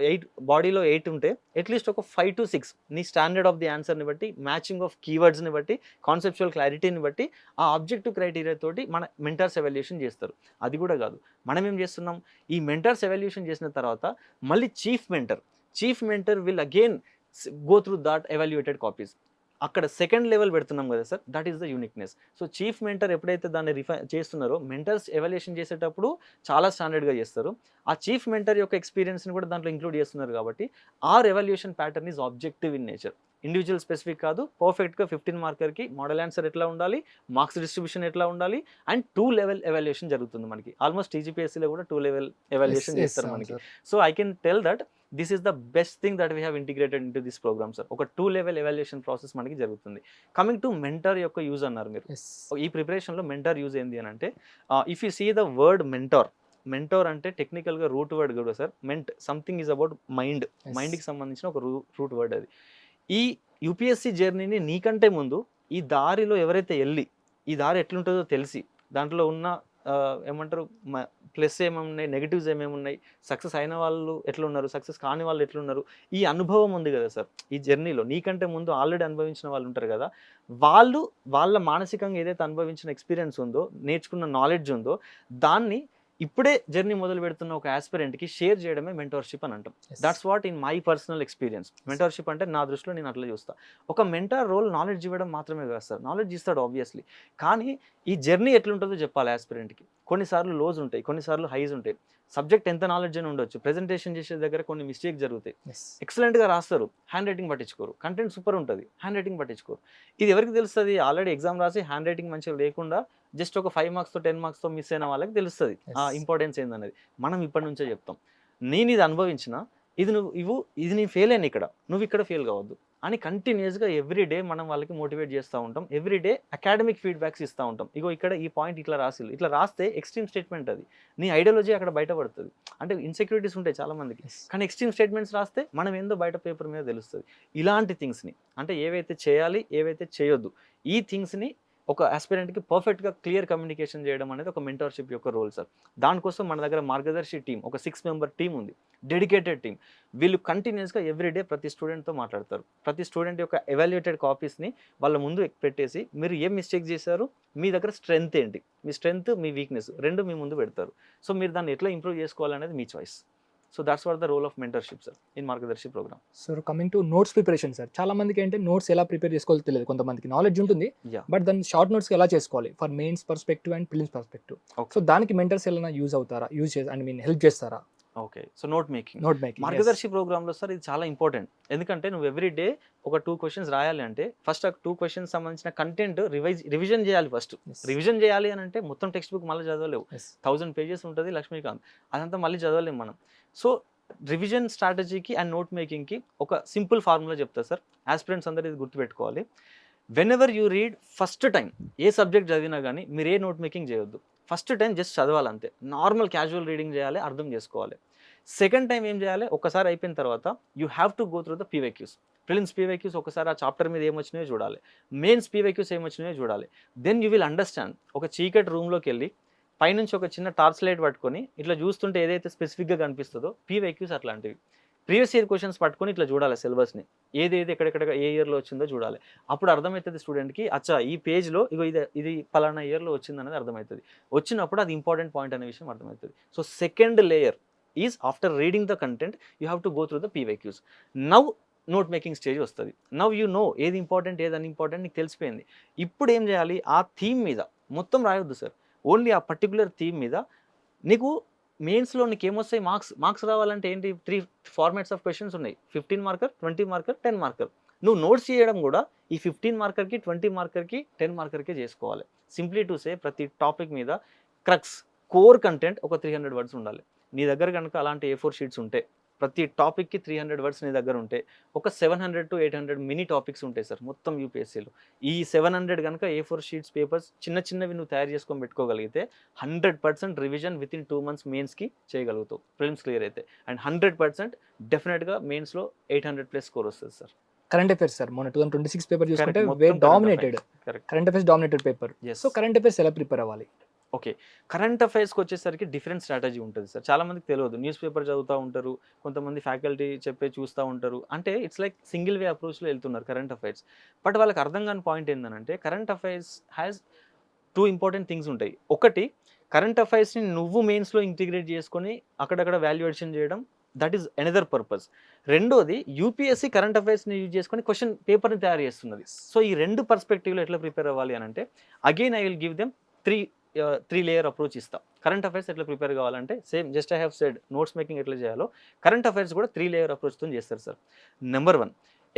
[SPEAKER 2] 8, బాడీలో 8 ఉంటే అట్లీస్ట్ ఒక 5 to 6 నీ స్టాండర్డ్ ఆఫ్ ది ఆన్సర్ని బట్టి, మ్యాచింగ్ ఆఫ్ కీవర్డ్స్ని బట్టి, కాన్సెప్చువల్ క్లారిటీని బట్టి ఆ ఆబ్జెక్టివ్ క్రైటీరియా తోటి మన మెంటర్స్ ఎవాల్యుయేషన్ చేస్తారు. అది కూడా కాదు, మనం ఏం చేస్తున్నాం, ఈ మెంటర్స్ ఎవాల్యుయేషన్ చేసిన తర్వాత మళ్ళీ chief mentor will again go through that evaluated copies. అక్కడ సెకండ్ లెవెల్ పెడుతున్నాం కదా sir, that is the uniqueness. So chief mentor ఎప్పుడైతే దాన్ని చేస్తున్నారో, మెంటర్స్ ఎవాల్యుయేషన్ చేసేటప్పుడు చాలా స్టాండర్డ్గా చేస్తారు. ఆ చీఫ్ మెంటర్ యొక్క ఎక్స్పీరియన్స్ని కూడా దాంట్లో ఇంక్లూడ్ చేస్తున్నారు కాబట్టి our evaluation pattern is objective in nature, individual specific కాదు. పర్ఫెక్ట్గా 15 మార్కర్కి మోడల్ ఆన్సర్ ఎట్లా ఉండాలి, మార్క్స్ డిస్ట్రిబ్యూషన్ ఎట్లా ఉండాలి, అండ్ 2 లెవెల్ ఎవాల్యుయేషన్ జరుగుతుంది మనకి. ఆల్మోస్ట్ టీజీపీఎస్సీలో కూడా 2 లెవెల్ ఎవాల్యుయేషన్ చేస్తారు మనకి. So I can tell that this is the best thing that we have integrated into this program sir. ఒక 2 లెవెల్ ఎవాల్యుయేషన్ ప్రాసెస్ మనకి జరుగుతుంది. కమింగ్ టు మెంటర్ యొక్క use అన్నారు మీరు, ఈ ప్రిపరేషన్లో మెంటర్ యూజ్ ఏంది అని అంటే, if you see the word mentor అంటే టెక్నికల్గా రూట్ వర్డ్ కూడా సార్, సంథింగ్ ఈజ్ అబౌట్ మైండ్కి సంబంధించిన ఒక రూట్ వర్డ్ అది. ఈ యూపీఎస్సీ జర్నీని నీకంటే ముందు ఈ దారిలో ఎవరైతే వెళ్ళి ఈ దారి ఎట్లుంటుందో తెలిసి, దాంట్లో ఉన్న ఏమంటారు ప్లస్ ఏమేమున్నాయి, నెగిటివ్స్ ఏమేమి ఉన్నాయి, సక్సెస్ అయిన వాళ్ళు ఎట్లున్నారు, సక్సెస్ కాని వాళ్ళు ఎట్లున్నారు, ఈ అనుభవం ఉంది కదా సార్ ఈ జర్నీలో. నీకంటే ముందు ఆల్రెడీ అనుభవించిన వాళ్ళు ఉంటారు కదా, వాళ్ళ మానసికంగా ఏదైతే అనుభవించిన ఎక్స్పీరియన్స్ ఉందో, నేర్చుకున్న నాలెడ్జ్ ఉందో, దాన్ని ఇప్పుడే జర్నీ మొదలు పెడుతున్న ఒక ఆస్పిరెంట్కి షేర్ చేయడమే మెంటర్షిప్ అని అంటాం. That's what in my personal experience. Mentorship అంటే నా దృష్టిలో నేను అట్లా చూస్తా. ఒక మెంటర్ రోల్ నాలెడ్జ్ ఇవ్వడం మాత్రమే కాదు సార్, నాలెడ్జ్ ఇస్తాడు ఆబ్వియస్లీ, కానీ ఈ జర్నీ ఎట్లుంటుందో చెప్పాలి ఆస్పిరెంట్కి. కొన్నిసార్లు లోస్ ఉంటాయి, కొన్నిసార్లు హైస్ ఉంటాయి. సబ్జెక్ట్ ఎంత నాలెడ్జ్ అని ఉండొచ్చు, ప్రెజెంటేషన్ చేసే దగ్గర కొన్ని మిస్టేక్స్ జరుగుతాయి, ఎక్సలెంట్గా రాస్తారు, హ్యాండ్ రైటింగ్ పట్టించుకోరు, కంటెంట్ సూపర్ ఉంటుంది, హ్యాండ్ రైటింగ్ పట్టించుకోరు. ఇది ఎవరికి తెలుస్తుంది, ఆల్రెడీ ఎగ్జామ్ రాసి హ్యాండ్ రైటింగ్ మంచిగా లేకుండా జస్ట్ ఒక 5 మార్క్స్తో 10 మార్క్స్తో మిస్ అయిన వాళ్ళకి తెలుస్తుంది ఆ ఇంపార్టెన్స్ ఏందనేది. మనం ఇప్పటి నుంచే చెప్తాం, నేను ఇది అనుభవించిన, ఇది నేను ఫెయిల్ అయిన, నువ్వు ఇక్కడ ఫెయిల్ కావద్దు అని కంటిన్యూస్గా ఎవ్రీడే మనం వాళ్ళకి మోటివేట్ చేస్తూ ఉంటాం. ఎవ్రీడే అకాడమిక్ ఫీడ్బ్యాక్స్ ఇస్తూ ఉంటాం. ఇక్కడ ఈ పాయింట్ ఇట్లా రాస్తే ఎక్స్ట్రీమ్ స్టేట్మెంట్, అది నీ ఐడియాలజీ అక్కడ బయటపడుతుంది. అంటే ఇన్సెక్యూరిటీస్ ఉంటాయి చాలామందికి, కానీ ఎక్స్ట్రీమ్ స్టేట్మెంట్స్ రాస్తే మనం ఏందో బయట పేపర్ మీద తెలుస్తుంది. ఇలాంటి థింగ్స్ని, అంటే ఏవైతే చేయాలి ఏవైతే చేయొద్దు, ఈ థింగ్స్ని ఒక ఆస్పిరెంట్కి పర్ఫెక్ట్గా క్లియర్ కమ్యూనికేషన్ చేయడం అనేది ఒక మెంటర్షిప్ యొక్క రోల్ సార్. దానికోసం మన దగ్గర మార్గదర్శి టీం, ఒక 6 మెంబర్ టీం ఉంది. Dedicated team. వీళ్ళు కంటిన్యూస్గా ఎవ్రీడే ప్రతి స్టూడెంట్తో మాట్లాడతారు. ప్రతి స్టూడెంట్ యొక్క ఎవాల్యుయేటెడ్ కాపీస్ని వాళ్ళ ముందు పెట్టేసి మీరు ఏం మిస్టేక్ చేశారు, మీ దగ్గర స్ట్రెంగ్త్ ఏంటి, మీ స్ట్రెంగ్త్ మీ వీక్నెస్ రెండు మీ ముందు పెడతారు. సో మీరు దాన్ని ఎట్లా ఇంప్రూవ్ చేసుకోవాలనేది మీ choice. So that's what the role of mentorship sir in Margadarshi program.
[SPEAKER 1] Sir coming to notes preparation sir, చాలా మందికి ఏంటంటే నోట్స్ ఎలా ప్రిపేర్ చేసుకోవాలో తెలియదు. కొంతమందికి నాలెడ్జ్ ఉంటుంది, బట్ దాన్ని షార్ట్ నోట్స్ ఎలా చేసుకోవాలి for mains perspective and prelims perspective. So దానికి మెంటర్స్ ఎలా యూజ్ అవుతారా, హెల్ప్ చేస్తారా?
[SPEAKER 2] Okay, so note making
[SPEAKER 1] making
[SPEAKER 2] మార్గదర్శి ప్రోగ్రామ్లో సార్ ఇది చాలా ఇంపార్టెంట్. ఎందుకంటే నువ్వు ఎవ్రీ డే ఒక 2 క్వశ్చన్స్ రాయాలి అంటే ఫస్ట్ ఆ 2 క్వశ్చన్స్ సంబంధించిన కంటెంట్ రివిజన్ చేయాలి. ఫస్ట్ రివిజన్ చేయాలి అని అంటే మొత్తం టెక్స్ట్ బుక్ మళ్ళీ చదవలేవు. 1000 పేజెస్ ఉంటుంది లక్ష్మీకాంత్, అదంతా మళ్ళీ చదవలేము మనం. సో రివిజన్ స్ట్రాటజీకి అండ్ నోట్ మేకింగ్కి ఒక సింపుల్ ఫార్ములా చెప్తా సార్, ఆస్పిరెంట్స్ అందరూ ఇది గుర్తుపెట్టుకోవాలి. Whenever you read first time ఏ సబ్జెక్ట్ చదివినా కానీ మీరు ఏ నోట్ మేకింగ్ చేయొద్దు. ఫస్ట్ టైం జస్ట్ చదవాలంతే, నార్మల్ క్యాజువల్ రీడింగ్ చేయాలి, అర్థం చేసుకోవాలి. సెకండ్ టైం ఏం చేయాలి, ఒకసారి అయిపోయిన తర్వాత you have to go through the PYQs. Prelims PYQs ఒకసారి ఆ చాప్టర్ మీద ఏమొచ్చినాయో చూడాలి, మెయిన్స్ పీవైక్యూస్ ఏమొచ్చినాయో చూడాలి. Then you will understand. ఒక చీకటి రూమ్లోకి వెళ్ళి పైనుంచి ఒక చిన్న టార్చ్ లైట్ పట్టుకొని ఇట్లా చూస్తుంటే ఏదైతే స్పెసిఫిక్గా కనిపిస్తుందో పీవైక్యూస్ అట్లాంటివి. ప్రీవియస్ ఇయర్ క్వశ్చన్స్ పట్టుకొని ఇట్లా చూడాలి సిలబస్ని, ఏదేది ఎక్కడెక్కడ ఏ ఇయర్లో వచ్చిందో చూడాలి. అప్పుడు అర్థమవుతుంది స్టూడెంట్కి, అచ్చా ఈ పేజ్లో ఇగో ఇది పలానా ఇయర్లో వచ్చింది అనేది అర్థమవుతుంది. వచ్చినప్పుడు అది ఇంపార్టెంట్ పాయింట్ అనే విషయం అర్థమవుతుంది. So second layer is after reading the content you have to go through the PYQs. Now note making stage వస్తుంది. నవ్ యూ నో ఏది ఇంపార్టెంట్ ఏది అన్ఇంపార్టెంట్ నీకు తెలిసిపోయింది. ఇప్పుడు ఏం చేయాలి, ఆ థీమ్ మీద మొత్తం రాయొద్దు సార్, ఓన్లీ ఆ పర్టికులర్ థీమ్ మీద. నీకు మెయిన్స్లో నీకు ఏమొస్తాయి, మార్క్స్ రావాలంటే ఏంటి, 3 ఫార్మాట్స్ ఆఫ్ క్వశ్చన్స్ ఉన్నాయి. 15 మార్కర్, 20 మార్కర్, 10 మార్కర్. నువ్వు నోట్స్ చేయడం కూడా ఈ 15 మార్కర్కి, 20 మార్కర్కి, 10 మార్కర్కి చేసుకోవాలి. సింప్లీ టు సే ప్రతి టాపిక్ మీద క్రక్స్ కోర్ కంటెంట్ ఒక 300 వర్డ్స్ ఉండాలి. నీ దగ్గర కనుక అలాంటి A4 షీట్స్ ఉంటే, ప్రతి టాపిక్కి 300 వర్డ్స్ నీ దగ్గర ఉంటే, ఒక 700 to 800 మినీ టాపిక్స్ ఉంటాయి సార్ మొత్తం యూపీఎస్సీలో. ఈ 700 కనుక A4 షీట్స్ పేపర్స్ చిన్నవి నువ్వు తయారు చేసుకొని పెట్టుకోగలిగితే 100% రివిజన్ విత్ ఇన్ 2 months మెయిన్స్కి చేయగలుగుతావు, ప్రిలిమ్స్ క్లియర్ అయితే. అండ్ 100% డెఫినెట్గా మెయిన్స్లో 800+ స్కోర్ వస్తుంది సార్.
[SPEAKER 1] కరెంట్ అఫైర్స్ సార్, మన 2026 పేపర్ చూసుకుంటే dominated, current affairs dominated paper. So current affairs ఎలా ప్రిపేర్ అవ్వాలి?
[SPEAKER 2] ఓకే, కరెంట్ అఫైర్స్కి వచ్చేసరికి డిఫరెంట్ స్ట్రాటజీ ఉంటుంది సార్. చాలామందికి తెలియదు, న్యూస్ పేపర్ చదువుతూ ఉంటారు, కొంతమంది ఫ్యాకల్టీ చెప్పే చూస్తూ ఉంటారు, అంటే ఇట్స్ లైక్ సింగిల్ వే అప్రోచ్లో వెళ్తున్నారు కరెంట్ అఫైర్స్. బట్ వాళ్ళకి అర్థం కాని పాయింట్ ఏంటంటే current affairs has 2 important things ఉంటాయి. ఒకటి, కరెంట్ అఫైర్స్ని నువ్వు మెయిన్స్లో ఇంటిగ్రేట్ చేసుకొని అక్కడక్కడ వాల్యుయేషన్ చేయడం, దట్ ఈస్ ఎనదర్ పర్పస్. రెండోది, యూపీఎస్సీ కరెంట్ అఫైర్స్ని యూజ్ చేసుకొని క్వశ్చన్ పేపర్ని తయారు చేస్తున్నది. సో ఈ 2 పర్స్పెక్టివ్లో ఎట్లా ప్రిపేర్ అవ్వాలి అని అంటే, again I will give them 3 layer approach ఇస్తా. కరెంట్ అఫైర్స్ ఎట్లా ప్రిపేర్ కావాలంటే same just I have said notes making ఎట్లా చేయాలో కరెంట్ అఫైర్స్ కూడా 3 లేయర్ అప్రోచ్తో చేస్తారు sir. Number 1,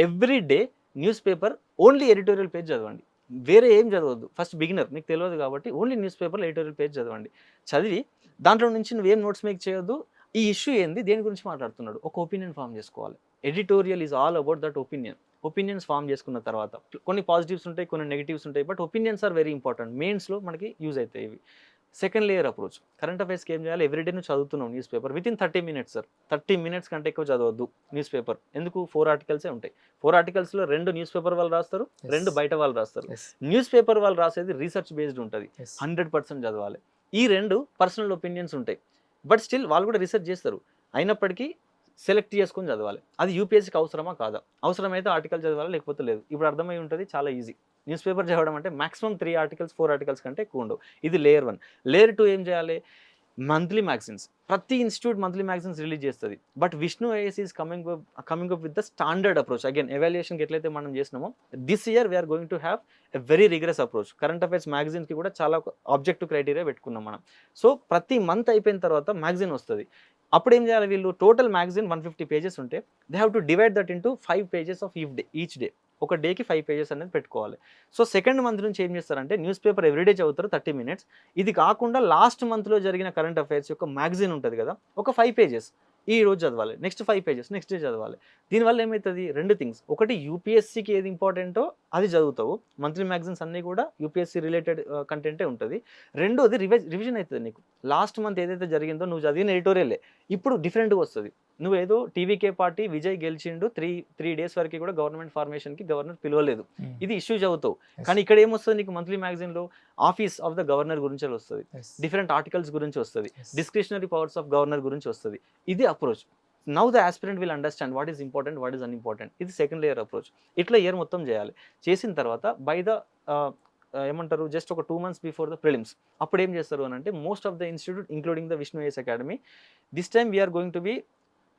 [SPEAKER 2] every day news paper only editorial page చదవండి, వేరే ఏం చదవద్దు. ఫస్ట్ బిగినర్, మీకు తెలియదు కాబట్టి ఓన్లీ న్యూస్ పేపర్లో ఎడిటోరియల్ పేజ్ చదవండి. చదివి దాంట్లో నుంచి నువ్వేం నోట్స్ మేక్ చేయొద్దు, ఈ ఇష్యూ ఏంది, దేని గురించి మాట్లాడుతున్నాడు, ఒక ఒపీనియన్ ఫామ్ చేసుకోవాలి. Editorial is all about that opinions form చేసుకున్న తర్వాత కొన్ని పాజిటివ్స్ ఉంటాయి, కొన్ని నెగిటివ్స్ ఉంటాయి, but opinions are very important, మెయిన్స్లో మనకి యూజ్ అవుతాయి ఇవి. సెకండ్ లేయర్ అప్రోచ్, కరెంట్ అఫైర్స్కి ఏం చేయాలి, ఎవ్రీడే నువ్వు చదువుతున్నావు newspaper within 30 minutes sir. 30 minutes కంటే ఎక్కువ చదవద్దు న్యూస్ పేపర్. ఎందుకు, 4 ఆర్టికల్సే ఉంటాయి. 4 ఆర్టికల్స్లో 2 న్యూస్ పేపర్ వాళ్ళు రాస్తారు, 2 బయట వాళ్ళు రాస్తారు. న్యూస్ పేపర్ వాళ్ళు రాసేది రీసెర్చ్ బేస్డ్ ఉంటుంది, 100% చదవాలి. ఈ 2 పర్సనల్ ఒపీనియన్స్ ఉంటాయి, బట్ స్టిల్ వాళ్ళు కూడా రీసెర్చ్ చేస్తారు, అయినప్పటికీ సెలెక్ట్ చేసుకొని చదవాలి. అది యూపీఎస్సీకి అవసరమా కాదా, అవసరమైతే ఆర్టికల్ చదవాలి, లేకపోతే లేదు. ఇప్పుడు అర్థమై ఉంటుంది, చాలా ఈజీ. న్యూస్ పేపర్ చదవడం అంటే మాక్సిమం 3 ఆర్టికల్స్ 4 ఆర్టికల్స్ కంటే ఎక్కువ ఉండవు. ఇది లేయర్ 1. లేయర్ 2 ఏం చేయాలి, మంత్లీ మ్యాగజైన్స్. ప్రతి ఇన్స్టిట్యూట్ మంత్లీ మ్యాగజైన్స్ రిలీజ్ చేస్తుంది, but Vishnu IAS is coming up with the standard approach. Again ఎవాల్యుయేషన్కి ఎట్లయితే మనం చేసినామో, this year we are going to have a very rigorous approach. Current affairs మ్యాగజైన్కి కూడా చాలా ఆబ్జెక్టివ్ క్రైటీరియా పెట్టుకున్నాం మనం. సో ప్రతి మంత్ అయిపోయిన తర్వాత మ్యాగజైన్ వస్తుంది. అప్పుడు ఏం చేయాలి, వీళ్ళు టోటల్ మ్యాగజైన్ 150 pages ఉంటే they have to divide that into 5 pages of each day. ఒక డేకి 5 pages అనేది పెట్టుకోవాలి. సో సెకండ్ మంత్ నుంచి ఏం చేస్తారంటే న్యూస్ పేపర్ ఎవ్రీడే చదువుతారు 30 minutes. ఇది కాకుండా లాస్ట్ మంత్లో జరిగిన కరెంట్ అఫైర్స్ యొక్క మ్యాగజైన్ ఉంటుంది కదా, ఒక 5 pages ఈ రోజు చదవాలి, నెక్స్ట్ 5 pages నెక్స్ట్ డే చదవాలి. దీనివల్ల ఏమవుతుంది, 2 things. ఒకటి, యూపీఎస్సీకి ఏది ఇంపార్టెంటో అది చదువుతావు, మంత్లీ మ్యాగజైన్స్ అన్నీ కూడా యూపీఎస్సీ రిలేటెడ్ కంటెంటే ఉంటుంది. రెండోది, రివిజన్ అవుతుంది నీకు. లాస్ట్ మంత్ ఏదైతే జరిగిందో నువ్వు చదివిన ఎడిటోరియలే ఇప్పుడు డిఫరెంట్గా వస్తుంది. నువ్వు ఏదో టీవీకే పార్టీ విజయ్ గెలిచిండు 3 days వరకు కూడా గవర్నమెంట్ ఫార్మేషన్కి గవర్నర్ పిలవలేదు, ఇది ఇష్యూ చదువుతావు. కానీ ఇక్కడ ఏమొస్తుంది నీకు, మంత్లీ మ్యాగజైన్లో ఆఫీస్ ఆఫ్ ద గవర్నర్ గురించి వస్తుంది, డిఫరెంట్ ఆర్టికల్స్ గురించి వస్తుంది, డిస్క్రిషనరీ పవర్స్ ఆఫ్ గవర్నర్ గురించి వస్తుంది. ఇది approach. Now the aspirant will understand what is important, what is unimportant. ఇది సెకండ్ లేయర్ అప్రోచ్. ఇట్లా ఇయర్ మొత్తం చేయాలి. చేసిన తర్వాత బై ద ఏమంటారు జస్ట్ ఒక 2 months బిఫోర్ ద ప్రిలిమ్స్ అప్పుడు ఏం చేస్తారు అని అంటే most of the institute including the Vishnu IAS academy this time we are going to be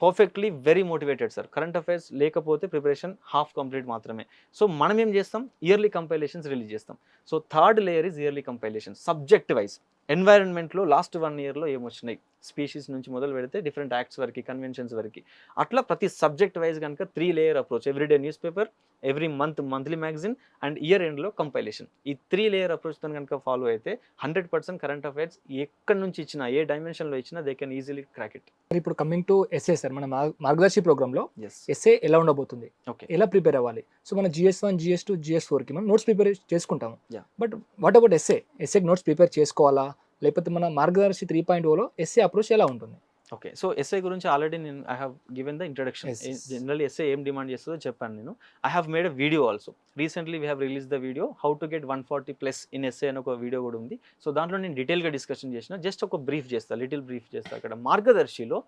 [SPEAKER 2] perfectly very motivated sir. Current affairs లేకపోతే ప్రిపరేషన్ హాఫ్ కంప్లీట్ మాత్రమే. సో మనం ఏం చేస్తాం, ఇయర్లీ కంపైలేషన్స్ రిలీజ్ చేస్తాం. So third layer is yearly compilation subject wise. ఎన్వైరన్మెంట్లో last 1 yearలో ఏమొచ్చినాయి, species నుంచి మొదలు పెడితే డిఫరెంట్ యాక్ట్స్ వరకు, కన్వెన్షన్స్ వరకు, అట్లా ప్రతి సబ్జెక్ట్ వైజ్ కనుక 3 layer approach. Everyday news paper, every month monthly magazine and year ఎండ్లో కంపైలేషన్. ఈ 3 layer అప్రోచ్తో కనుక ఫాలో అయితే 100% కరెంట్ అఫైర్స్ ఎక్కడి నుంచి ఇచ్చినా, ఏ డైమెన్షన్లో ఇచ్చినా they can easily crack it.
[SPEAKER 1] ఇప్పుడు కమింగ్ టు ఎస్ఏ సార్, మన మార్గదర్శి ప్రోగ్రామ్లో
[SPEAKER 2] ఎస్
[SPEAKER 1] ఎస్ఏ ఎలా ఉండబోతుంది,
[SPEAKER 2] ఓకే.
[SPEAKER 1] ఎలా ప్రిపేర్ అవ్వాలి? సో మన GS1, GS2, GS4కి మనం నోట్స్ ప్రిపేర్ చేసుకుంటాము.
[SPEAKER 2] Yeah.
[SPEAKER 1] బట్ వాట్ అబౌట్ ఎస్ఏకి నోట్స్ ప్రిపేర్ చేసుకోవాలా, లేకపోతే మన మార్గదర్శి 3.0లో ఎస్ఏ అప్రోచ్ ఎలా ఉంటుంది?
[SPEAKER 2] ఓకే, సో ఎస్ఐ గురించి ఆల్రెడీ నేను I have given the introduction.
[SPEAKER 1] Yes, yes.
[SPEAKER 2] Generally essay ఏం డిమాండ్ చేస్తుందో చెప్పాను నేను. I have made a video also. Recently we have release the video how to get 140+ in essay అని ఒక video కూడా ఉంది. సో దాంట్లో నేను డీటెయిల్గా డిస్కషన్ చేసిన, జస్ట్ ఒక బ్రీఫ్ చేస్తాను, లిటిల్ బ్రీఫ్ చేస్తాను. అక్కడ మార్గదర్శిలో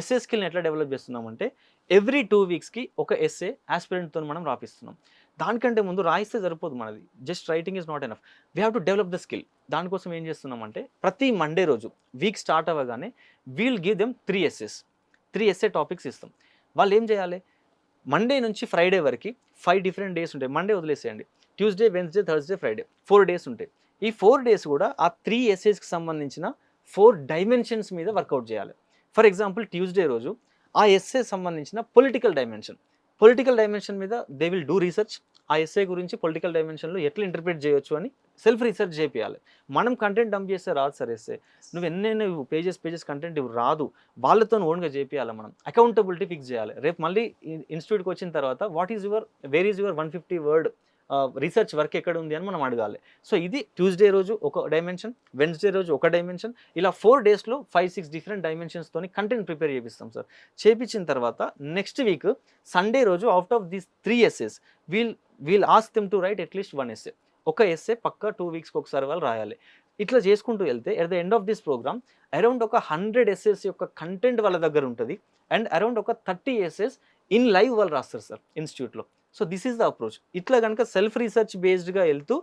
[SPEAKER 2] ఎస్ఏ స్కిల్ని ఎట్లా డెవలప్ చేస్తున్నామంటే ఎవ్రీ 2 weeksకి ఒక ఎస్ఏ ఆస్పిరెంట్తో మనం రాపిస్తున్నాం. దానికంటే ముందు రాయిస్తే సరిపోదు మనది, just writing is not enough, we have to develop the skill. దానికోసం ఏం చేస్తున్నామంటే ప్రతి మండే రోజు వీక్ స్టార్ట్ అవ్వగానే we'll give them 3 essays, 3 essay topics ఇస్తాం. వాళ్ళు ఏం చేయాలి, మండే నుంచి ఫ్రైడే వరకు 5 different days ఉంటాయి. మండే వదిలేసేయండి, Tuesday, Wednesday, Thursday, Friday 4 days ఉంటాయి. ఈ 4 days కూడా ఆ 3 essaysకి సంబంధించిన 4 dimensions మీద వర్కౌట్ చేయాలి. ఫర్ ఎగ్జాంపుల్ ట్యూస్డే రోజు ఆ ఎస్సే సంబంధించిన పొలిటికల్ డైమెన్షన్ మీద దే విల్ డూ రీసెర్చ్. ఆ ఎస్ఏ గురించి పొలిటికల్ డైమెన్షన్లో ఎట్లా ఇంటర్ప్రిట్ చేయొచ్చు అని సెల్ఫ్ రీసెర్చ్ చేయాలి. మనం కంటెంట్ డంప్ చేస్తే రాదు సార్ ఎస్ఏ. నువ్వు ఎన్నెన్నో పేజెస్ కంటెంట్ రాదు, వాళ్ళతో ఓన్గా చేయాలి. మనం అకౌంటబిలిటీ ఫిక్స్ చేయాలి. రేపు మళ్ళీ ఇన్స్టిట్యూట్కి వచ్చిన తర్వాత where is your 150 word research work ఎక్కడ ఉంది అని మనం అడగాలి. సో ఇది ట్యూస్డే రోజు ఒక డైమెన్షన్, వెన్స్డే రోజు ఒక డైమెన్షన్, ఇలా 4 daysలో 5-6 different dimensionsతో కంటెంట్ ప్రిపేర్ చేపిస్తాం సార్. చేపించిన తర్వాత నెక్స్ట్ వీక్ సండే రోజు out of these 3 essays we'll ask them to write at least 1 essay. ఒక ఎస్సే పక్కా 2 weeksకి ఒకసారి వాళ్ళు రాయాలి. ఇట్లా చేసుకుంటూ వెళ్తే at the end of this program around ఒక 100 essays యొక్క కంటెంట్ వాళ్ళ దగ్గర ఉంటుంది అండ్ అరౌండ్ ఒక 30 essays ఇన్ లైవ్ వాళ్ళు రాస్తారు సార్ ఇన్స్టిట్యూట్లో. So this is the approach. ఇట్లా కనుక సెల్ఫ్ రీసెర్చ్ బేస్డ్గా వెళ్తూ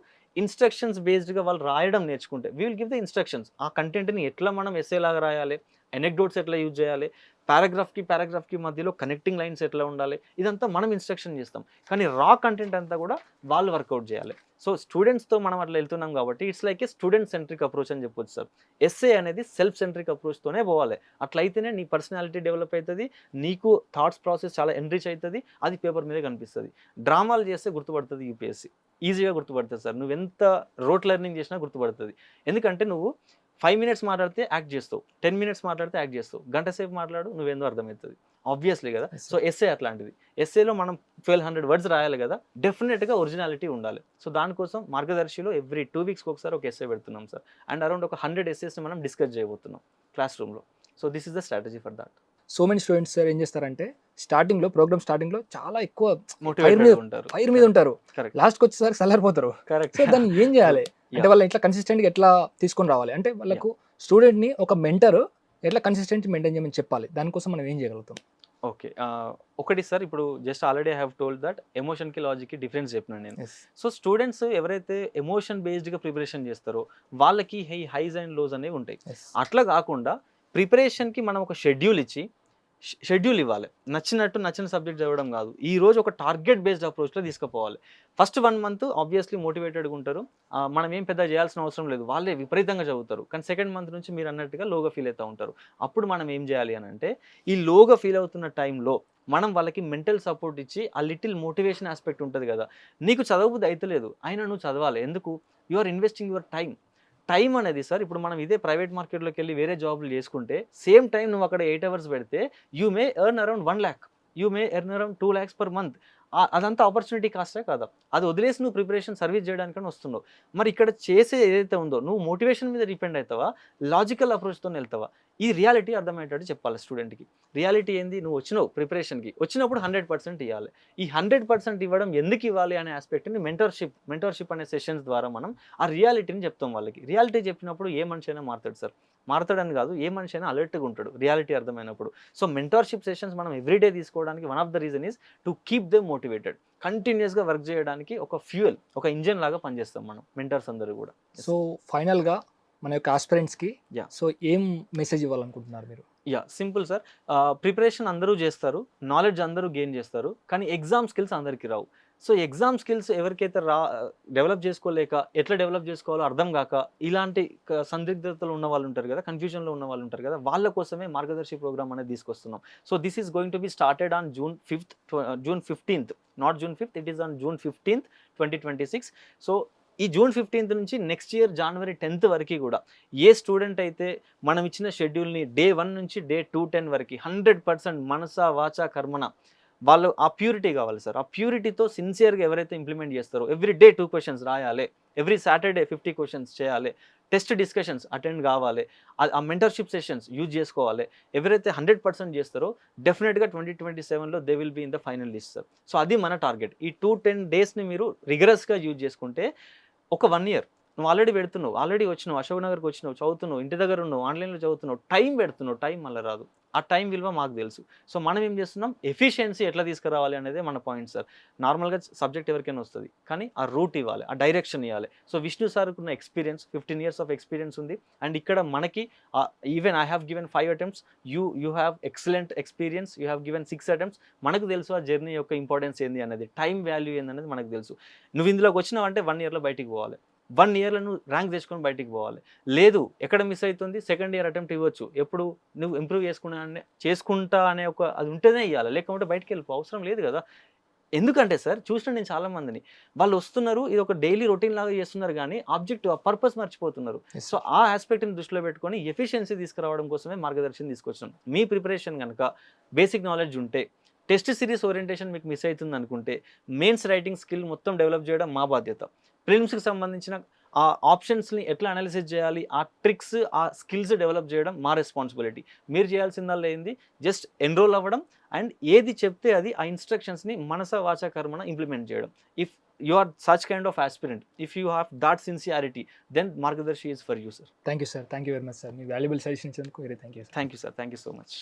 [SPEAKER 2] ఇన్స్ట్రక్షన్స్ బేస్డ్గా వాళ్ళు రాయడం నేర్చుకుంటే we will give the instructions. ఆ కంటెంట్ని ఎట్లా మనం ఎస్ఏ లాగా రాయాలి, ఎనెక్డోట్స్ ఎట్లా యూజ్ చేయాలి, పారాగ్రాఫ్కి మధ్యలో కనెక్టింగ్ లైన్స్ ఎట్లా ఉండాలి, ఇదంతా మనం ఇన్స్ట్రక్షన్ చేస్తాం. కానీ రా కంటెంట్ అంతా కూడా వాళ్ళు వర్కౌట్ చేయాలి. సో స్టూడెంట్స్తో మనం అట్లా వెళ్తున్నాం కాబట్టి it's like A student centric approach అని చెప్పొచ్చు సార్. ఎస్ఏ అనేది సెల్ఫ్ సెంట్రిక్ అప్రోచ్తోనే పోవాలి. అట్లయితేనే నీ పర్సనాలిటీ డెవలప్ అవుతుంది, నీకు థాట్స్ ప్రాసెస్ చాలా ఎన్రిచ్ అవుతుంది, అది పేపర్ మీద కనిపిస్తుంది. డ్రామాలు చేస్తే గుర్తుపడుతుంది యూపీఎస్సీ, ఈజీగా గుర్తుపడుతుంది సార్. నువ్వు ఎంత రోట్ లెర్నింగ్ చేసినా గుర్తుపడుతుంది. ఎందుకంటే నువ్వు 5 minutes మాట్లాడితే యాక్ట్ చేస్తావు, 10 minutes మాట్లాడితే యాక్ట్ చేస్తావు, గంట సేపు మాట్లాడు నువ్వేందో అర్థమవుతుంది ఆబ్వియస్లీ కదా. సో ఎస్ఏ అట్లాంటిది. ఎస్ఏలో మనం 1200 words రాయాలి కదా, డెఫినెట్గా ఒరిజినాలిటీ ఉండాలి. సో దానికోసం మార్గదర్శిలో ఎవ్రీ 2 weeksకి ఒకసారి ఒక ఎస్ఏ పెడుతున్నాం సార్. అండ్ అరౌండ్ ఒక 100 essaysని మనం డిస్కస్ చేయబోతున్నాం క్లాస్ రూమ్లో. So this is the strategy for that.
[SPEAKER 1] So many students sir ఏం చేస్తారంటే ప్రోగ్రామ్ స్టార్టింగ్లో చాలా ఎక్కువ
[SPEAKER 2] మోటివేటెడ్ ఉంటారు,
[SPEAKER 1] ఫైర్ మీద ఉంటారు,
[SPEAKER 2] కరెక్ట్
[SPEAKER 1] లాస్ట్కి వచ్చేసరికి చల్లారిపోతారు.
[SPEAKER 2] కరెక్ట్.
[SPEAKER 1] సో దాన్ని ఏం చేయాలి అంటే వాళ్ళని ఎట్లా కన్సిస్టెంట్గా ఎట్లా తీసుకొని రావాలి అంటే వాళ్ళకు స్టూడెంట్ని ఒక మెంటర్ ఎట్లా కన్సిస్టెంట్ మెయింటైన్ చేయమని చెప్పాలి, దానికోసం మనం ఏం చేయగలుగుతాం?
[SPEAKER 2] ఓకే, ఒకటి సార్, ఇప్పుడు just already I have told that ఎమోషన్కి లాజిక్కి డిఫరెన్స్ చెప్పినాను నేను. సో స్టూడెంట్స్ ఎవరైతే ఎమోషన్ బేస్డ్గా ప్రిపరేషన్ చేస్తారో వాళ్ళకి హైస్ అండ్ లోస్ అనేవి ఉంటాయి. అట్లా కాకుండా ప్రిపరేషన్కి మనం ఒక షెడ్యూల్ ఇవ్వాలి. నచ్చిన సబ్జెక్ట్ చదవడం కాదు. ఈ రోజు ఒక టార్గెట్ బేస్డ్ అప్రోచ్లో తీసుకుపోవాలి. ఫస్ట్ 1 month ఆబ్వియస్లీ మోటివేటెడ్గా ఉంటారు, మనం ఏం పెద్ద చేయాల్సిన అవసరం లేదు, వాళ్ళే విపరీతంగా చదువుతారు. కానీ 2nd month నుంచి మీరు అన్నట్టుగా లోగా ఫీల్ అవుతూ ఉంటారు. అప్పుడు మనం ఏం చేయాలి అని అంటే ఈ లోగా ఫీల్ అవుతున్న టైంలో మనం వాళ్ళకి మెంటల్ సపోర్ట్ ఇచ్చి ఆ లిటిల్ మోటివేషన్ ఆస్పెక్ట్ ఉంటుంది కదా, నీకు చదవబుద్ధి అయితలేదు అయినా నువ్వు చదవాలి. ఎందుకు? You are investing your time అనేది సార్. ఇప్పుడు మనం ఇదే ప్రైవేట్ మార్కెట్లోకి వెళ్ళి వేరే జాబ్లు చేసుకుంటే సేమ్ టైం నువ్వు అక్కడ 8 hours పెడితే you may earn around 1 lakh, you may earn around 2 lakhs per month. అదంతా ఆపర్చునిటీ కాస్టే కదా. అది వదిలేసి నువ్వు ప్రిపరేషన్ సర్వీస్ చేయడానికని వస్తున్నావు. మరి ఇక్కడ చేసే ఏదైతే ఉందో నువ్వు మోటివేషన్ మీద డిపెండ్ అవుతావా, లాజికల్ అప్రోచ్తో వెళ్తావా? ఈ రియాలిటీ అర్థమయ్యేటట్టు చెప్పాలి స్టూడెంట్కి. రియాలిటీ ఏంది, నువ్వు వచ్చినావు ప్రిపరేషన్కి, వచ్చినప్పుడు 100% ఇవ్వాలి. ఈ 100% ఇవ్వడం ఎందుకు ఇవ్వాలి అనే ఆస్పెక్ట్ని మెంటర్షిప్ అనే సెషన్స్ ద్వారా మనం ఆ రియాలిటీని చెప్తాం వాళ్ళకి. రియాలిటీ చెప్పినప్పుడు ఏ మనిషి అయినా మారుతాడు సార్. మారుతాడని కాదు, ఏ మనిషి అయినా అలర్ట్గా ఉంటాడు రియాలిటీ అర్థమైనప్పుడు. సో మెంటర్షిప్ సెషన్స్ మనం ఎవ్రీడే తీసుకోవడానికి one of the reason is to keep them motivated. కంటిన్యూస్గా వర్క్ చేయడానికి ఒక ఫ్యూయల్, ఒక ఇంజన్ లాగా పనిచేస్తాం మనం మెంటర్స్ అందరూ కూడా.
[SPEAKER 1] సో ఫైనల్గా మన యొక్క ఆస్పిరెంట్స్కి
[SPEAKER 2] Yeah.
[SPEAKER 1] సో ఏం మెసేజ్ ఇవ్వాలనుకుంటున్నారు మీరు?
[SPEAKER 2] Simple sir. ప్రిపరేషన్ అందరూ చేస్తారు, నాలెడ్జ్ అందరూ గెయిన్ చేస్తారు, కానీ ఎగ్జామ్ స్కిల్స్ అందరికీ రావు. సో ఎగ్జామ్ స్కిల్స్ ఎవరికైతే డెవలప్ చేసుకోలేక ఎట్లా డెవలప్ చేసుకోవాలో అర్థం కాక ఇలాంటి సందిగ్ధతలు ఉన్న వాళ్ళు ఉంటారు కదా, కన్ఫ్యూజన్లో ఉన్న వాళ్ళు ఉంటారు కదా, వాళ్ళ కోసమే మార్గదర్శి ప్రోగ్రామ్ అనేది తీసుకొస్తున్నాం. So this is going to B started on June 15th, not June 5th, it is on June 15th, 2026. So ఈ June 15th నుంచి నెక్స్ట్ ఇయర్ January 10th వరకు కూడా ఏ స్టూడెంట్ అయితే మనం ఇచ్చిన షెడ్యూల్ని Day 1 నుంచి Day 210 వరకు 100% మనస వాచ కర్మన వాళ్ళు ఆ ప్యూరిటీ కావాలి సార్. ఆ ప్యూరిటీతో సిన్సియర్గా ఎవరైతే ఇంప్లిమెంట్ చేస్తారో, ఎవ్రీ డే 2 questions రాయాలి, ఎవ్రీ సాటర్డే 50 questions చేయాలి, టెస్ట్ డిస్కషన్స్ అటెండ్ కావాలి, ఆ మెంటర్షిప్ సెషన్స్ యూజ్ చేసుకోవాలి, ఎవరైతే 100% చేస్తారో డెఫినెట్గా 2027లో they will be in the final list sir. So అది మన టార్గెట్. ఈ 210 daysని మీరు రిగరస్గా యూజ్ చేసుకుంటే ఒక 1 year నువ్వు ఆల్రెడీ పెడుతున్నావు, ఆల్రెడీ వచ్చినావు, అశోక్ నగర్కి వచ్చినావు, చదువుతున్నావు, ఇంటి దగ్గర ఉన్నావు, ఆన్లైన్లో చదువుతున్నావు, టైం పెడుతున్నావు, టైం మళ్ళీ రాదు. ఆ టైం విలువ మాకు తెలుసు. సో మనం ఏం చేస్తున్నాం, ఎఫిషియన్సీ ఎట్లా తీసుకురావాలి అనేది మన పాయింట్ సార్. నార్మల్గా సబ్జెక్ట్ ఎవరికైనా వస్తుంది, కానీ ఆ రూట్ ఇవ్వాలి, ఆ డైరెక్షన్ ఇవ్వాలి. సో విష్ణు సార్కు ఉన్న ఎక్స్పీరియన్స్ 15 years ఆఫ్ ఎక్స్పీరియన్స్ ఉంది. అండ్ ఇక్కడ మనకి even I have given 5 attempts, you have excellent experience, you have given 6 attempts. మనకు తెలుసు ఆ జర్నీ యొక్క ఇంపార్టెన్స్ ఏంది అనేది, టైం వాల్యూ ఏందనేది మనకు తెలుసు. నువ్వు ఇందులోకి వచ్చినావంటే 1 yearలో బయటికి పోవాలి, 1 yearలో నువ్వు ర్యాంక్ తెచ్చుకొని బయటికి పోవాలి. లేదు ఎక్కడ మిస్ అవుతుంది, సెకండ్ ఇయర్ అటెంప్ట్ ఇవ్వచ్చు, ఎప్పుడు నువ్వు ఇంప్రూవ్ చేసుకుంటా అనే ఒక అది ఉంటేనే ఇవ్వాలి, లేకపోతే బయటికి వెళ్ళిపో, అవసరం లేదు కదా. ఎందుకంటే సార్ చూసిన నేను చాలామందిని, వాళ్ళు వస్తున్నారు, ఇది ఒక డైలీ రొటీన్ లాగా చేస్తున్నారు, కానీ ఆబ్జెక్టివ్, ఆ పర్పస్ మర్చిపోతున్నారు. సో ఆ ఆస్పెక్ట్ని దృష్టిలో పెట్టుకొని ఎఫిషియన్సీ తీసుకురావడం కోసమే మార్గదర్శనం తీసుకొచ్చాం. మీ ప్రిపరేషన్ కనుక బేసిక్ నాలెడ్జ్ ఉంటే, టెస్ట్ సిరీస్ ఓరియంటేషన్ మీకు మిస్ అవుతుంది అనుకుంటే, మెయిన్స్ రైటింగ్ స్కిల్ మొత్తం డెవలప్ చేయడం మా బాధ్యత. ప్రిలిమ్స్కి సంబంధించిన ఆ ఆప్షన్స్ని ఎట్లా అనాలిసిస్ చేయాలి, ఆ ట్రిక్స్, ఆ స్కిల్స్ డెవలప్ చేయడం మా రెస్పాన్సిబిలిటీ. మీరు చేయాల్సిందల్లా ఏంది, జస్ట్ ఎన్రోల్ అవ్వడం అండ్ ఏది చెప్తే అది ఆ ఇన్స్ట్రక్షన్స్ని మనస వాచ కర్మన ఇంప్లిమెంట్ చేయడం. If you are such kind of aspirant, if you have that sincerity, then Margadarshi is for you sir.
[SPEAKER 1] Thank you sir, thank you very much sir. మీ వాల్యుబుల్ సజెషన్ ఇచ్చినందుకు very thank you.
[SPEAKER 2] Thank you sir, thank you so much.